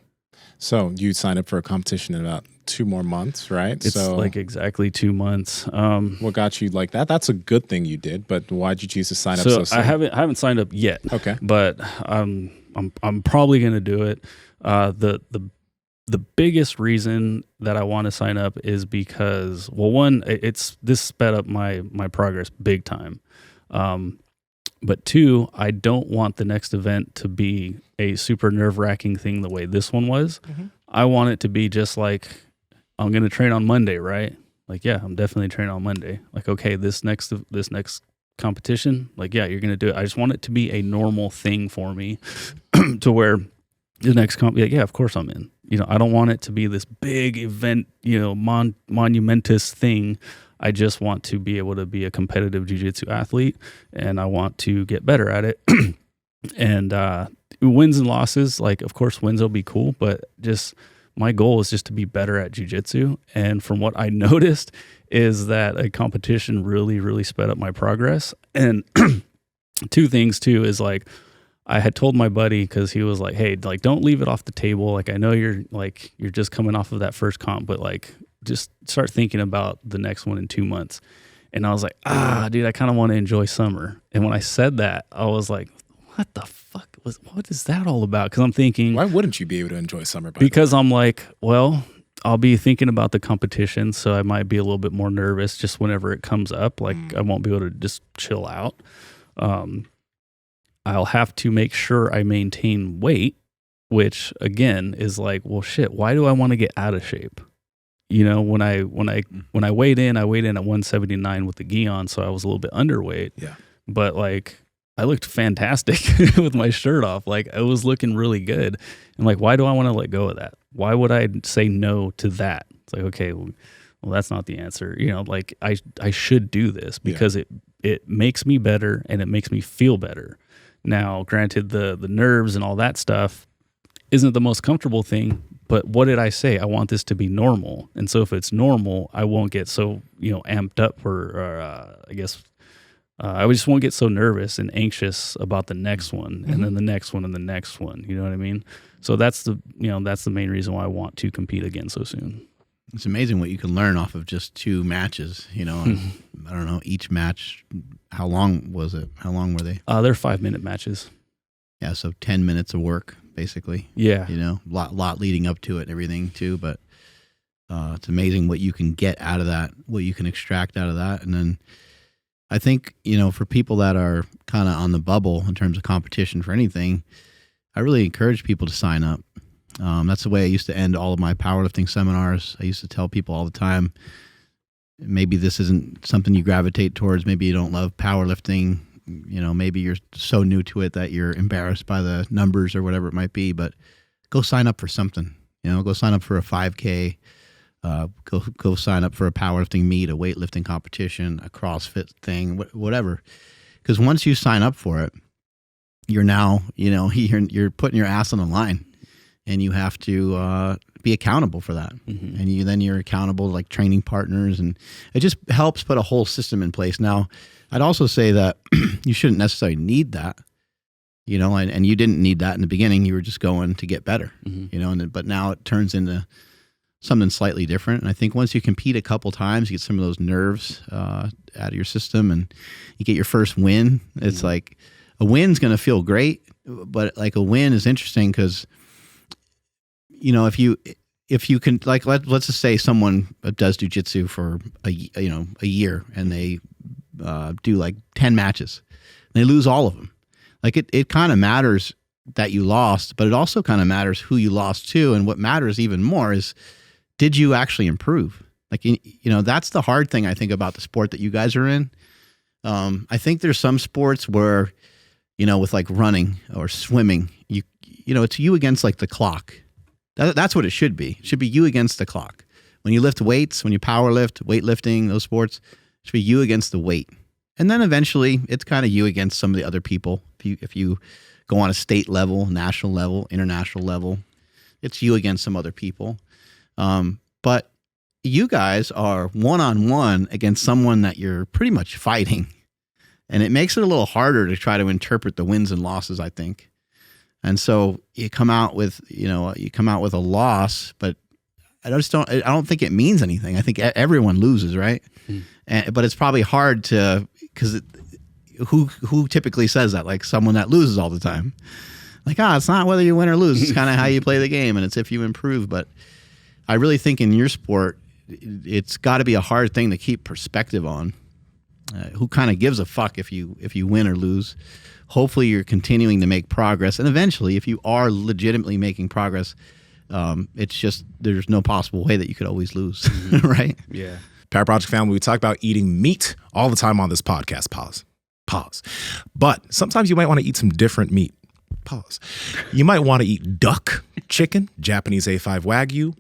So you signed up for a competition in about 2 more months, right? It's like exactly 2 months. What got you like that? That's a good thing you did, but why'd you choose to sign up so soon? I haven't signed up yet. Okay. But I'm probably gonna do it. The biggest reason that I want to sign up is because, well, one, this sped up my progress big time. But 2, I don't want the next event to be a super nerve-wracking thing the way this one was. I want it to be just like, I'm going to train on Monday, right? Like, yeah, I'm definitely training on Monday. Like, okay, this next competition, like, yeah, you're going to do it. I just want it to be a normal thing for me to where the next like, yeah, of course I'm in. You know, I don't want it to be this big event, you know, monumentous thing. I just want to be able to be a competitive jiu-jitsu athlete, and I want to get better at it. And wins and losses, like, of course, wins will be cool, but just my goal is just to be better at jiu-jitsu. And from what I noticed is that a competition really, really sped up my progress. And 2 things, too, is like, I had told my buddy, because he was like, hey, like, don't leave it off the table. Like, I know you're just coming off of that first comp, but like, just start thinking about the next one in 2 months. And I was like, dude, I kind of want to enjoy summer. And when I said that, I was like, what the fuck what is that all about? Because I'm thinking, why wouldn't you be able to enjoy summer? Because I'm like, well, I'll be thinking about the competition, so I might be a little bit more nervous just whenever it comes up. Like, I won't be able to just chill out. I'll have to make sure I maintain weight, which again is like, well, shit, why do I want to get out of shape? You know, when I weighed in at 179 with the gi on, so I was a little bit underweight. Yeah. But like, I looked fantastic with my shirt off. Like, I was looking really good. And like, why do I want to let go of that? Why would I say no to that? It's like, okay, well, that's not the answer. You know, like, I should do this because it makes me better and it makes me feel better. Now, granted, the nerves and all that stuff isn't the most comfortable thing, but what did I say? I want this to be normal. And so if it's normal, I won't get so, you know, amped up or I guess I just won't get so nervous and anxious about the next one and then the next one and the next one. You know what I mean? So that's the main reason why I want to compete again so soon. It's amazing what you can learn off of just 2 matches, you know. I don't know, each match, how long was it? How long were they? They're 5-minute matches. Yeah, so 10 minutes of work, basically. Yeah. You know, lot leading up to it and everything, too. But it's amazing what you can get out of that, what you can extract out of that. And then I think, you know, for people that are kind of on the bubble in terms of competition for anything, I really encourage people to sign up. That's the way I used to end all of my powerlifting seminars. I used to tell people all the time, maybe this isn't something you gravitate towards. Maybe you don't love powerlifting. You know, maybe you're so new to it that you're embarrassed by the numbers or whatever it might be, but go sign up for something. You know, go sign up for a 5K. Go sign up for a powerlifting meet, a weightlifting competition, a CrossFit thing, whatever. Because once you sign up for it, you're now, you know, you're putting your ass on the line. And you have to be accountable for that. And you're accountable to like training partners. And it just helps put a whole system in place. Now, I'd also say that you shouldn't necessarily need that. you know, and you didn't need that in the beginning. You were just going to get better, you know, but now it turns into something slightly different. And I think once you compete a couple times, you get some of those nerves out of your system, and you get your first win. It's like a win's going to feel great, but like a win is interesting because, you know, if you can, like, let's just say someone does jiu-jitsu for a year, and they do like 10 matches, and they lose all of them. Like it kind of matters that you lost, but it also kind of matters who you lost to. And what matters even more is, did you actually improve? Like, you know, that's the hard thing I think about the sport that you guys are in. I think there's some sports where, you know, with like running or swimming, you know, it's you against like the clock. That's what it should be. It should be you against the clock. When you lift weights, when you power lift, weightlifting, those sports, it should be you against the weight. And then eventually it's kind of you against some of the other people. If you go on a state level, national level, international level, it's you against some other people. But you guys are one-on-one against someone that you're pretty much fighting. And it makes it a little harder to try to interpret the wins and losses, I think. And so you come out with a loss, but I don't think it means anything. I think everyone loses, right? But it's probably hard to, because who typically says that? Like someone that loses all the time. Like, it's not whether you win or lose. It's kind of how you play the game, and it's if you improve. But I really think in your sport, it's got to be a hard thing to keep perspective on. Who kind of gives a fuck if you win or lose? Hopefully you're continuing to make progress. And eventually, if you are legitimately making progress, it's just there's no possible way that you could always lose, right? Yeah. Power Project family, we talk about eating meat all the time on this podcast. Pause. But sometimes you might want to eat some different meat. Pause. You might want to eat duck, chicken, Japanese A5 Wagyu.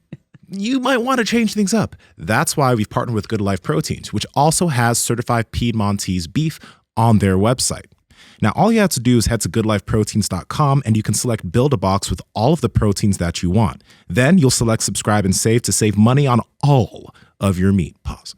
You might want to change things up. That's why we've partnered with Good Life Proteins, which also has certified Piedmontese beef on their website. Now, all you have to do is head to goodlifeproteins.com, and you can select Build a Box with all of the proteins that you want. Then you'll select Subscribe and Save to save money on all of your meat. Pause.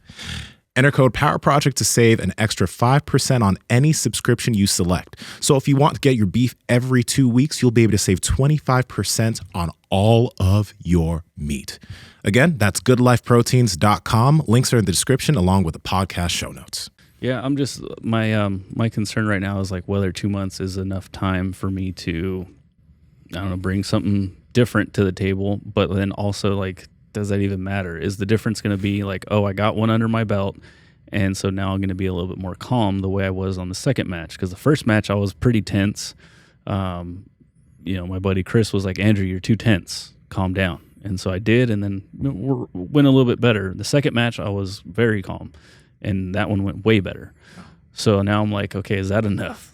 Enter code POWERPROJECT to save an extra 5% on any subscription you select. So if you want to get your beef every 2 weeks, you'll be able to save 25% on all of your meat. Again, that's goodlifeproteins.com. Links are in the description along with the podcast show notes. Yeah, I'm just, my concern right now is like whether 2 months is enough time for me to, I don't know, bring something different to the table, but then also like, does that even matter? Is the difference going to be like, oh, I got one under my belt, and so now I'm going to be a little bit more calm the way I was on the second match? Because the first match I was pretty tense. You know, my buddy Chris was like, Andrew, you're too tense. Calm down. And so I did, and then went a little bit better. The second match I was very calm, and that one went way better. So now I'm like, okay, is that enough?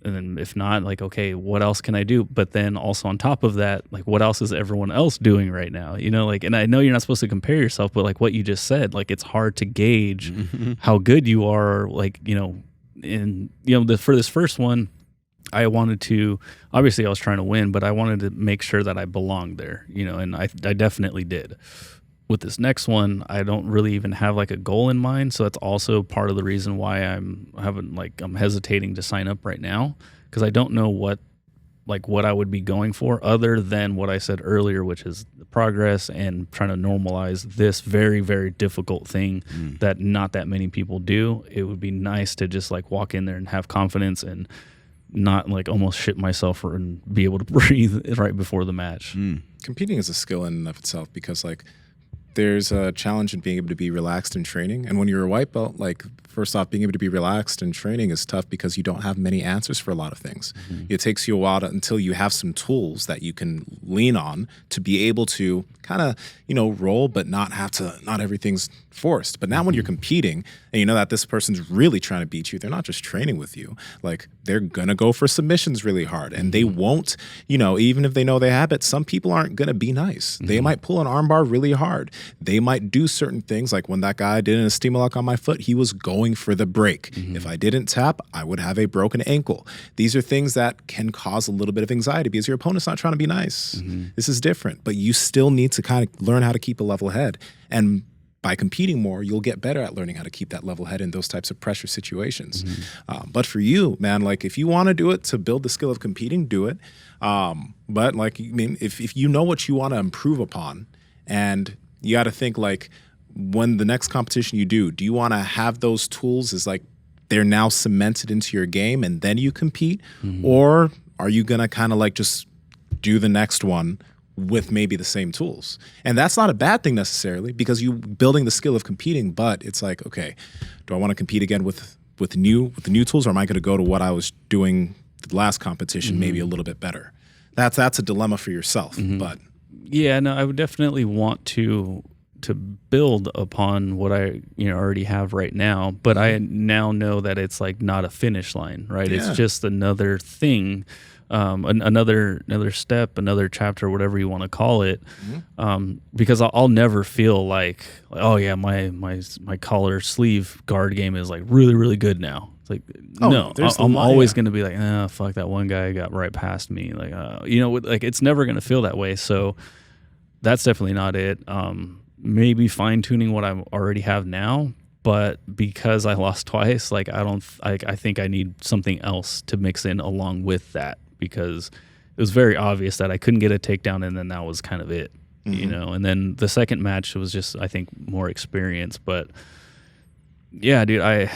And then if not, like, okay, what else can I do? But then also on top of that, like, what else is everyone else doing right now? You know, like, and I know you're not supposed to compare yourself, but like what you just said, like, it's hard to gauge how good you are. Like, you know, for this first one, I wanted to, obviously I was trying to win, but I wanted to make sure that I belonged there, you know, and I definitely did. With this next one, I don't really even have like a goal in mind. So that's also part of the reason why I'm hesitating to sign up right now, because I don't know what I would be going for other than what I said earlier, which is the progress and trying to normalize this very, very difficult thing that not that many people do. It would be nice to just like walk in there and have confidence and not like almost shit myself and be able to breathe right before the match. Competing is a skill in and of itself, because like, there's a challenge in being able to be relaxed in training. And when you're a white belt, like, first off, being able to be relaxed in training is tough because you don't have many answers for a lot of things. It takes you a while until you have some tools that you can lean on to be able to kind of, you know, roll, but not everything's forced. But now when you're competing and you know that this person's really trying to beat you, they're not just training with you. Like, they're going to go for submissions really hard, and they won't, you know, even if they know they have it, some people aren't going to be nice. They might pull an armbar really hard. They might do certain things, like when that guy did an Nsima lock on my foot, he was going for the break. If I didn't tap, I would have a broken ankle. These are things that can cause a little bit of anxiety because your opponent's not trying to be nice. This is different, but you still need to kind of learn how to keep a level head. And by competing more, you'll get better at learning how to keep that level head in those types of pressure situations. But for you, man, like if you want to do it to build the skill of competing, do it. But like, I mean, if you know what you want to improve upon, and you got to think like, when the next competition you do you want to have those tools as like they're now cemented into your game and then you compete? Or are you going to kind of like just do the next one with maybe the same tools? And that's not a bad thing necessarily, because you building the skill of competing, but it's like, okay, do I want to compete again with the new tools, or am I going to go to what I was doing the last competition maybe a little bit better? That's a dilemma for yourself. But yeah, no, I would definitely want to build upon what I already have right now, but I now know that it's like not a finish line, right? It's just another thing, another step, another chapter, whatever you want to call it. Because I'll never feel like, oh yeah, my collar sleeve guard game is like really, really good now. It's like, no, I'm always going to be like, fuck, that one guy got right past me. Like, like it's never going to feel that way. So that's definitely not it. Maybe fine tuning what I already have now, but because I lost twice, like I think I need something else to mix in along with that, because it was very obvious that I couldn't get a takedown, and then that was kind of it, And then the second match was just, I think, more experience. But yeah, dude, I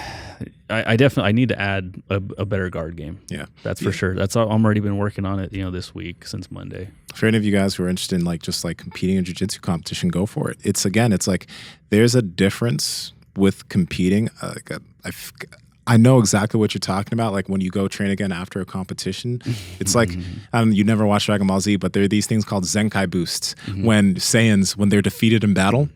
definitely need to add a better guard game. Yeah, that's for sure. That's I'm already been working on it, this week since Monday. For any of you guys who are interested in like just like competing in jiu-jitsu competition, go for it. It's like there's a difference with competing. I know exactly what you're talking about. Like when you go train again after a competition, it's like, you never watched Dragon Ball Z, but there are these things called Zenkai boosts. When Saiyans, when they're defeated in battle,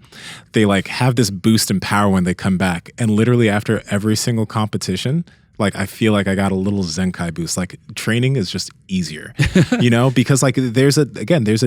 they like have this boost in power when they come back. And literally after every single competition, like I feel like I got a little Zenkai boost. Like training is just easier, because like there's a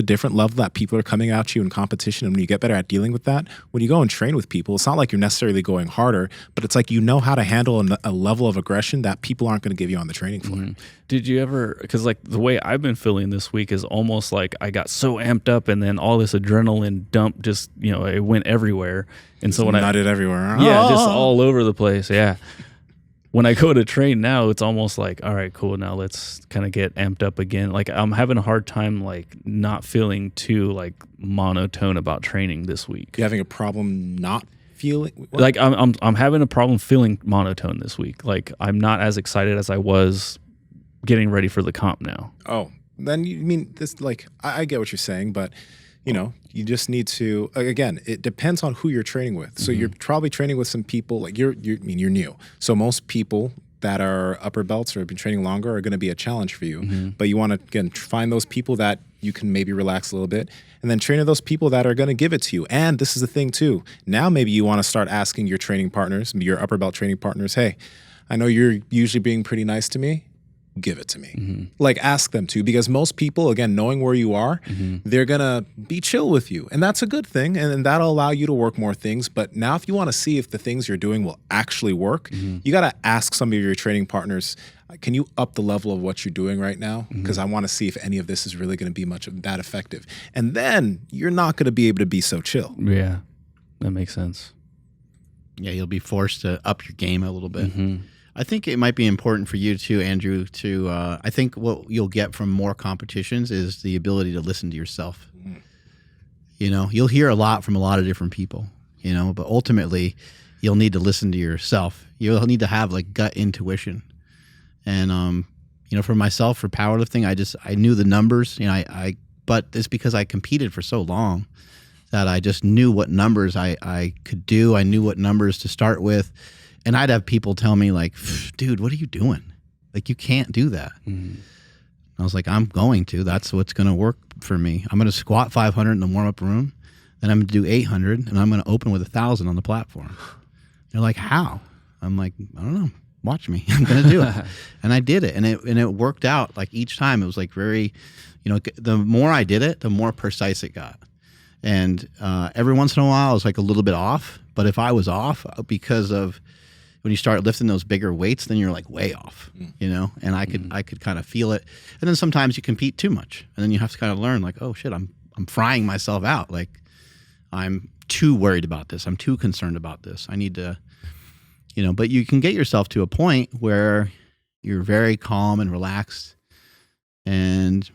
different level that people are coming at you in competition, and when you get better at dealing with that, when you go and train with people, it's not like you're necessarily going harder, but it's like how to handle a level of aggression that people aren't going to give you on the training floor. Did you ever? Because like the way I've been feeling this week is almost like I got so amped up, and then all this adrenaline dump just it went everywhere, and so when I nutted everywhere, just all over the place, When I go to train now, it's almost like, all right, cool. Now let's kind of get amped up again. Like I'm having a hard time, like not feeling too like monotone about training this week. You having a problem not feeling? What? Like I'm having a problem feeling monotone this week. Like I'm not as excited as I was getting ready for the comp now. Oh, then you mean this? Like I get what you're saying, but you just need to, again, it depends on who you're training with. So you're probably training with some people, like you're new. So most people that are upper belts or have been training longer are going to be a challenge for you. But you want to, again, find those people that you can maybe relax a little bit, and then train with those people that are going to give it to you. And this is the thing too. Now maybe you want to start asking your training partners, your upper belt training partners, hey, I know you're usually being pretty nice to me. Give it to me. Like ask them to, because most people, again, knowing where you are, they're going to be chill with you. And that's a good thing. And that'll allow you to work more things. But now if you want to see if the things you're doing will actually work, you got to ask some of your training partners, can you up the level of what you're doing right now? Because I want to see if any of this is really going to be much of that effective. And then you're not going to be able to be so chill. Yeah, that makes sense. Yeah, you'll be forced to up your game a little bit. I think it might be important for you too, Andrew, to I think what you'll get from more competitions is the ability to listen to yourself. You'll hear a lot from a lot of different people, but ultimately you'll need to listen to yourself. You'll need to have like gut intuition. And for myself, for powerlifting, I knew the numbers, but it's because I competed for so long that I just knew what numbers I could do. I knew what numbers to start with. And I'd have people tell me like, dude, what are you doing? Like, you can't do that. I was like, I'm going to. That's what's going to work for me. I'm going to squat 500 in the warm-up room. Then I'm going to do 800, and I'm going to open with 1,000 on the platform. They're like, how? I'm like, I don't know. Watch me. I'm going to do it. And I did it. And it worked out. Like each time it was like very, the more I did it, the more precise it got. And every once in a while I was like a little bit off. But if I was off because of when you start lifting those bigger weights, then you're like way off, and I could kind of feel it. And then sometimes you compete too much, and then you have to kind of learn like, oh shit, I'm frying myself out. Like I'm too worried about this. I'm too concerned about this. I need to, but you can get yourself to a point where you're very calm and relaxed, and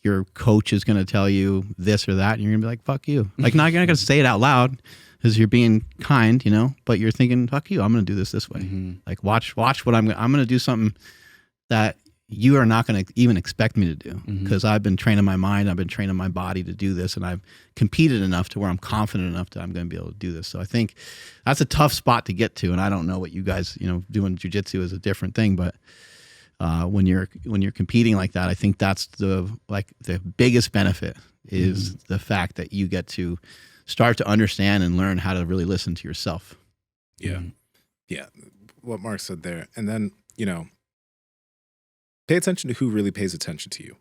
your coach is going to tell you this or that, and you're going to be like, fuck you. Like, not, you're not going to say it out loud because you're being kind, but you're thinking, fuck you, I'm going to do this way. Mm-hmm. Like, watch what I'm going to do something that you are not going to even expect me to do, because I've been training my mind, I've been training my body to do this, and I've competed enough to where I'm confident enough that I'm going to be able to do this. So I think that's a tough spot to get to, and I don't know what you guys, doing jiu-jitsu is a different thing, but when you're competing like that, I think that's the biggest benefit is the fact that you get to start to understand and learn how to really listen to yourself. Yeah. Yeah. What Mark said there. And then, pay attention to who really pays attention to you,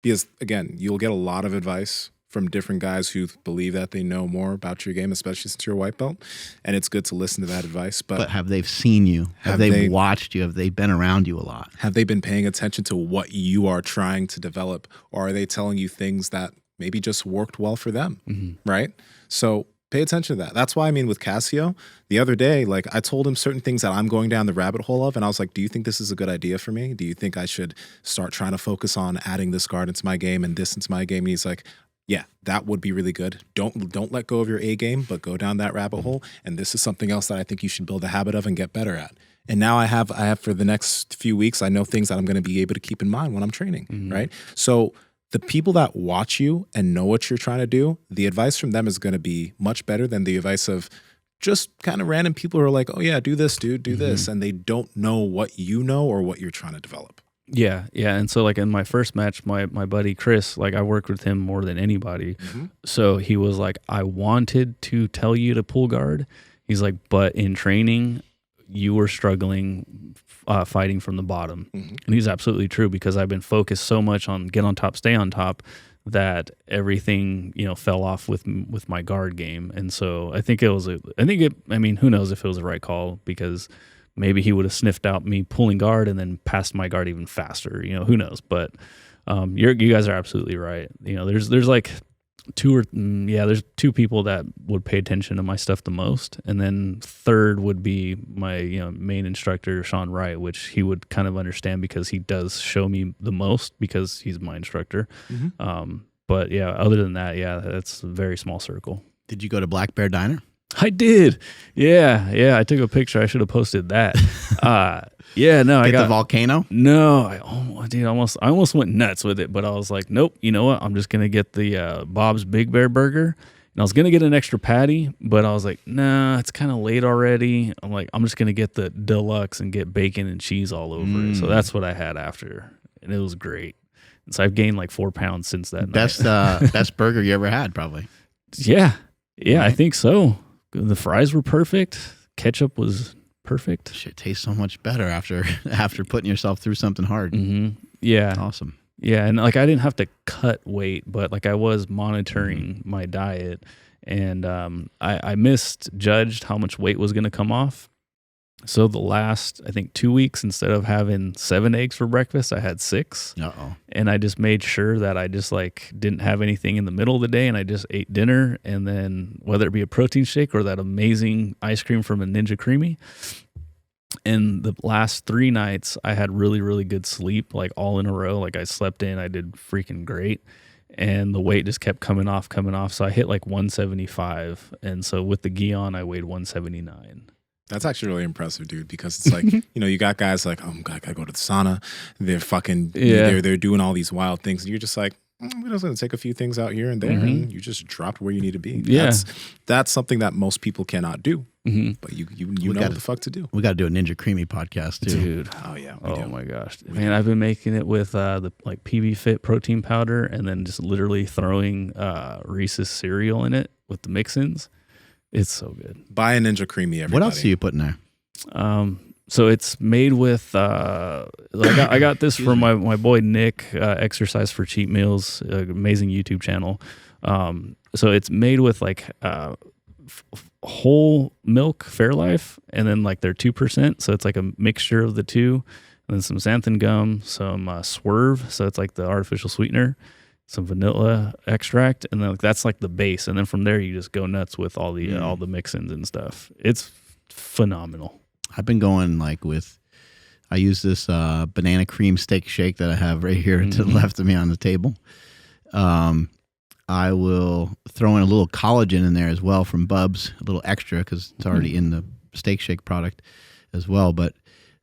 because again, you'll get a lot of advice from different guys who believe that they know more about your game, especially since you're a white belt. And it's good to listen to that advice. But have they seen you? Have they watched you? Have they been around you a lot? Have they been paying attention to what you are trying to develop? Or are they telling you things that maybe just worked well for them? Right? So pay attention to that. That's why, with Cassio, the other day, I told him certain things that I'm going down the rabbit hole of, and I was like, do you think this is a good idea for me? Do you think I should start trying to focus on adding this guard into my game and this into my game? And he's like, yeah, that would be really good. Don't let go of your A game, but go down that rabbit hole. And this is something else that I think you should build a habit of and get better at. And now I have for the next few weeks, I know things that I'm going to be able to keep in mind when I'm training, right? So the people that watch you and know what you're trying to do, the advice from them is going to be much better than the advice of just kind of random people who are like, oh yeah, do this, dude, do this. And they don't know what you know or what you're trying to develop. Yeah. And so in my first match, my buddy Chris, I worked with him more than anybody. So he was like, I wanted to tell you to pull guard. He's like, but in training, you were struggling fighting from the bottom. And he's absolutely true, because I've been focused so much on get on top, stay on top, that everything, fell off with my guard game. And so I think who knows if it was the right call, because maybe he would have sniffed out me pulling guard and then passed my guard even faster. Who knows? But you guys are absolutely right. There's there's two people that would pay attention to my stuff the most, and then third would be my main instructor, Sean Wright, which he would kind of understand because he does show me the most because he's my instructor. But yeah, other than that, that's a very small circle. Did you go to Black Bear Diner? I did. Yeah. I took a picture. I should have posted that. I got the volcano. No, I almost went nuts with it, but I was like, nope. You know what? I'm just gonna get the Bob's Big Bear Burger, and I was gonna get an extra patty, but I was like, nah, it's kind of late already. I'm like, I'm just gonna get the deluxe and get bacon and cheese all over it. So that's what I had after, and it was great. And so I've gained 4 pounds since that night. Best burger you ever had, probably. Yeah, right? I think so. The fries were perfect. Ketchup was perfect. Shit tastes so much better after putting yourself through something hard. Yeah. Awesome. Yeah, and I didn't have to cut weight, but I was monitoring my diet, and I misjudged how much weight was going to come off. So the last, I think, 2 weeks, instead of having 7 eggs for breakfast, I had 6. And I just made sure that I just didn't have anything in the middle of the day, and I just ate dinner, and then whether it be a protein shake or that amazing ice cream from a Ninja Creamy. And the last 3 nights, I had really, really good sleep, all in a row. I slept in, I did freaking great. And the weight just kept coming off. So I hit 175. And so with the gi on, I weighed 179. That's actually really impressive, dude, because it's you got guys oh, God, I gotta go to the sauna. They're fucking, they're doing all these wild things. And you're just like, we're just going to take a few things out here and there, and you just dropped where you need to be. Yeah. That's something that most people cannot do. But you know what the fuck to do. We got to do a Ninja Creamy podcast, too. Dude. Oh, yeah. Oh, my gosh. Man, I've been making it with the PB Fit protein powder, and then just literally throwing Reese's cereal in it with the mix-ins. It's so good. Buy a Ninja Creamy, everybody. What else are you putting there? So it's made with, I got this from my boy Nick, Exercise for Cheat Meals, amazing YouTube channel. So it's made with whole milk Fairlife, and then they're 2%. So it's a mixture of the two, and then some xanthan gum, some Swerve. So it's the artificial sweetener. some vanilla extract, and then like, that's like the base. And then from there, you just go nuts with all the mix-ins and stuff. It's phenomenal. I've been going like with, I use this banana cream steak shake that I have right here to the left of me on the table. I will throw in a little collagen in there as well from Bubs, a little extra because it's already in the steak shake product as well. But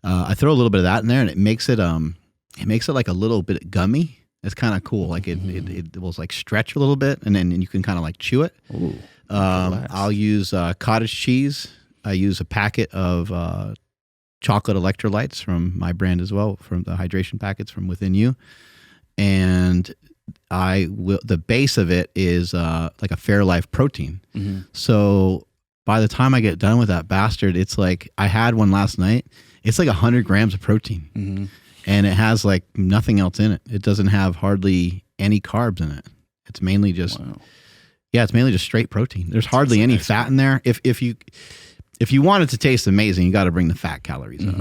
I throw a little bit of that in there, and it makes it like a little bit gummy. It's kind of cool. Like it will like stretch a little bit, and then you can kind of like chew it. Ooh, I'll use cottage cheese. I use a packet of chocolate electrolytes from my brand as well, from the hydration packets from Within You. And the base of it is like a Fairlife protein. So by the time I get done with that bastard, it's like, I had one last night. It's like 100 grams of protein. And it has like nothing else in it. It doesn't have hardly any carbs in it. It's mainly just, it's mainly just straight protein. There's hardly any fat in there. If you want it to taste amazing, you got to bring the fat calories up.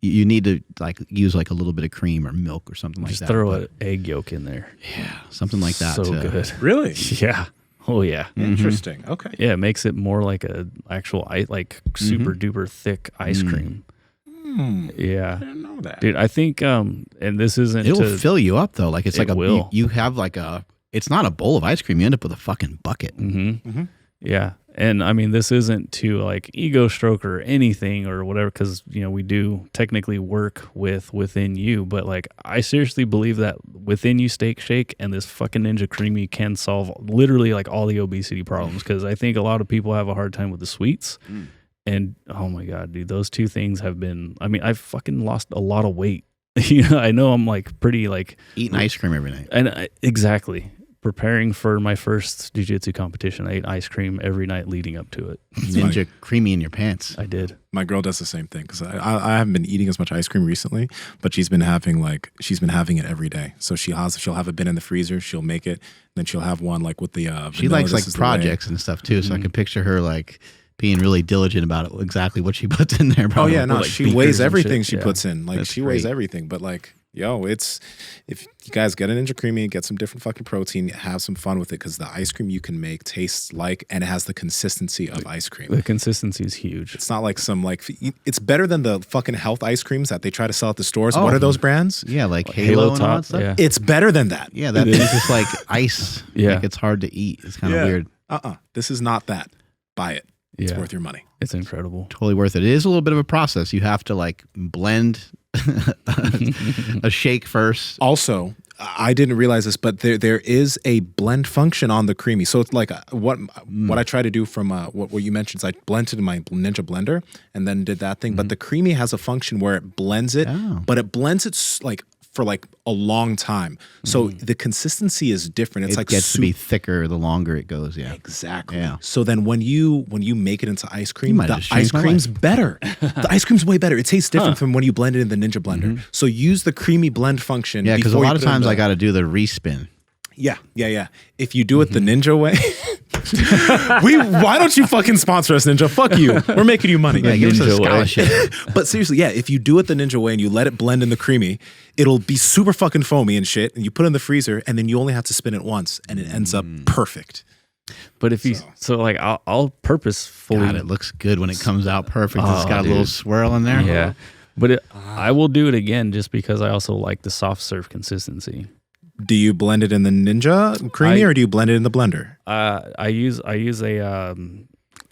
You need to like use like a little bit of cream or milk or something like that. Just throw an egg yolk in there. Yeah, something like that. So good. Really? Yeah. Oh yeah. Interesting. Okay. Yeah, it makes it more like a actual like super duper thick ice cream. Yeah. I didn't know that. Dude, I think and this isn't It'll fill you up though. Like it's like you have like it's not a bowl of ice cream. You end up with a fucking bucket. Yeah. And I mean, this isn't to like ego stroke or anything or whatever, because, you know, we do technically work with Within You, but like, I seriously believe that Within You Steak Shake and this fucking Ninja Creamy can solve literally like all the obesity problems. Because I think a lot of people have a hard time with the sweets. And oh my God, dude, those two things have been, I mean, I've fucking lost a lot of weight. You know, I know I'm like pretty like eating ice cream every night. And exactly. Preparing for my first Jiu Jitsu competition, I ate ice cream every night leading up to it. Ninja Creamy in your pants. I did. My girl does the same thing because I haven't been eating as much ice cream recently, but she's been having it every day. So she'll have a bit in the freezer, she'll make it, then she'll have one like with the she likes like projects and stuff too. So I can picture her like being really diligent about it, exactly what she puts in there. Probably. Oh yeah, no, like she weighs everything she puts in. Like That's she great. weighs everything, but like, yo, if you guys get a Ninja Creamy, get some different fucking protein, have some fun with it, because the ice cream you can make tastes like, and it has the consistency of ice cream. The consistency is huge. It's not like it's better than the fucking health ice creams that they try to sell at the stores. What are those brands? Yeah, like Halo and all that stuff. Yeah. It's better than that. Yeah, that is just like ice. Yeah. Like it's hard to eat. It's kind of weird. This is not that. Buy it. It's worth your money. It's incredible. Totally worth it. It is a little bit of a process. You have to like blend a shake first. Also, I didn't realize this, but there is a blend function on the Creamy. So it's like what I try to do from what you mentioned is I blended in my Ninja blender and then did that thing. But the Creamy has a function where it blends it, but it blends it like for like a long time. So the consistency is different. It's it like gets to be thicker the longer it goes. Yeah, exactly. Yeah. So then when you make it into ice cream, might the have just changed ice my cream's life. better. The ice cream's way better. It tastes different from when you blend it in the Ninja blender. So use the Creamy blend function. Yeah, because a before you lot of put it in times I got to do the respin. Yeah. If you do it the Ninja way, why don't you fucking sponsor us, Ninja? Fuck you. We're making you money. Yeah, give us a Ninja way. scholarship. But seriously, yeah, if you do it the Ninja way and you let it blend in the Creamy, it'll be super fucking foamy and shit. And you put it in the freezer, and then you only have to spin it once, and it ends up perfect. But if you like, I'll purposefully. God, it looks good when it comes out perfect. It's got a little swirl in there. Yeah, but I will do it again just because I also like the soft serve consistency. Do you blend it in the Ninja Creamy or do you blend it in the blender? I use a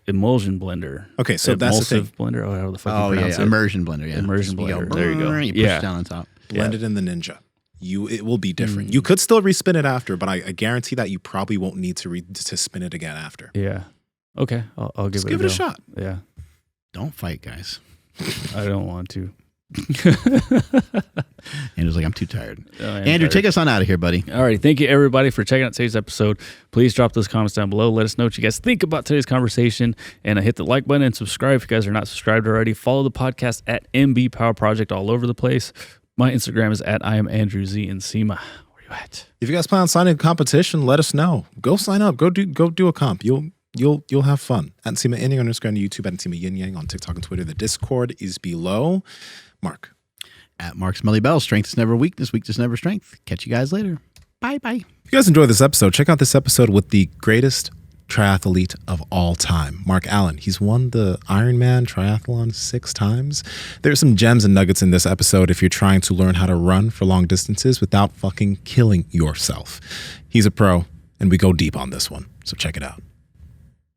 emulsion blender. Okay, so that's the thing. Blender. Oh, how the fuck Oh you yeah, pronounce it? immersion blender. Yeah, Immersion You blender. There you go. You push it down on top. Blend it in the Ninja. It will be different. You could still respin it after, but I guarantee that you probably won't need to spin it again after. Yeah. Okay, I'll give Give it a shot. Yeah, Don't fight, guys. I don't want to. Andrew's like, I'm too tired. Andrew, take us on out of here, buddy. All right. Thank you, everybody, for checking out today's episode. Please drop those comments down below. Let us know what you guys think about today's conversation. And hit the like button and subscribe if you guys are not subscribed already. Follow the podcast at MB Power Project all over the place. My Instagram is at I am Andrew Z Nsima. Where you at? If you guys plan on signing a competition, let us know. Go sign up. Go do a comp. You'll have fun. At Nsima Inyang on Instagram and YouTube, at Nsima Inyang on TikTok and Twitter. The Discord is below. Mark. At Mark Smelly Bell. Strength is never weakness. Weakness never strength. Catch you guys later. Bye-bye. If you guys enjoyed this episode, check out this episode with the greatest triathlete of all time, Mark Allen. He's won the Ironman triathlon 6 times. There's some gems and nuggets in this episode if you're trying to learn how to run for long distances without fucking killing yourself. He's a pro, and we go deep on this one, so check it out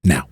now.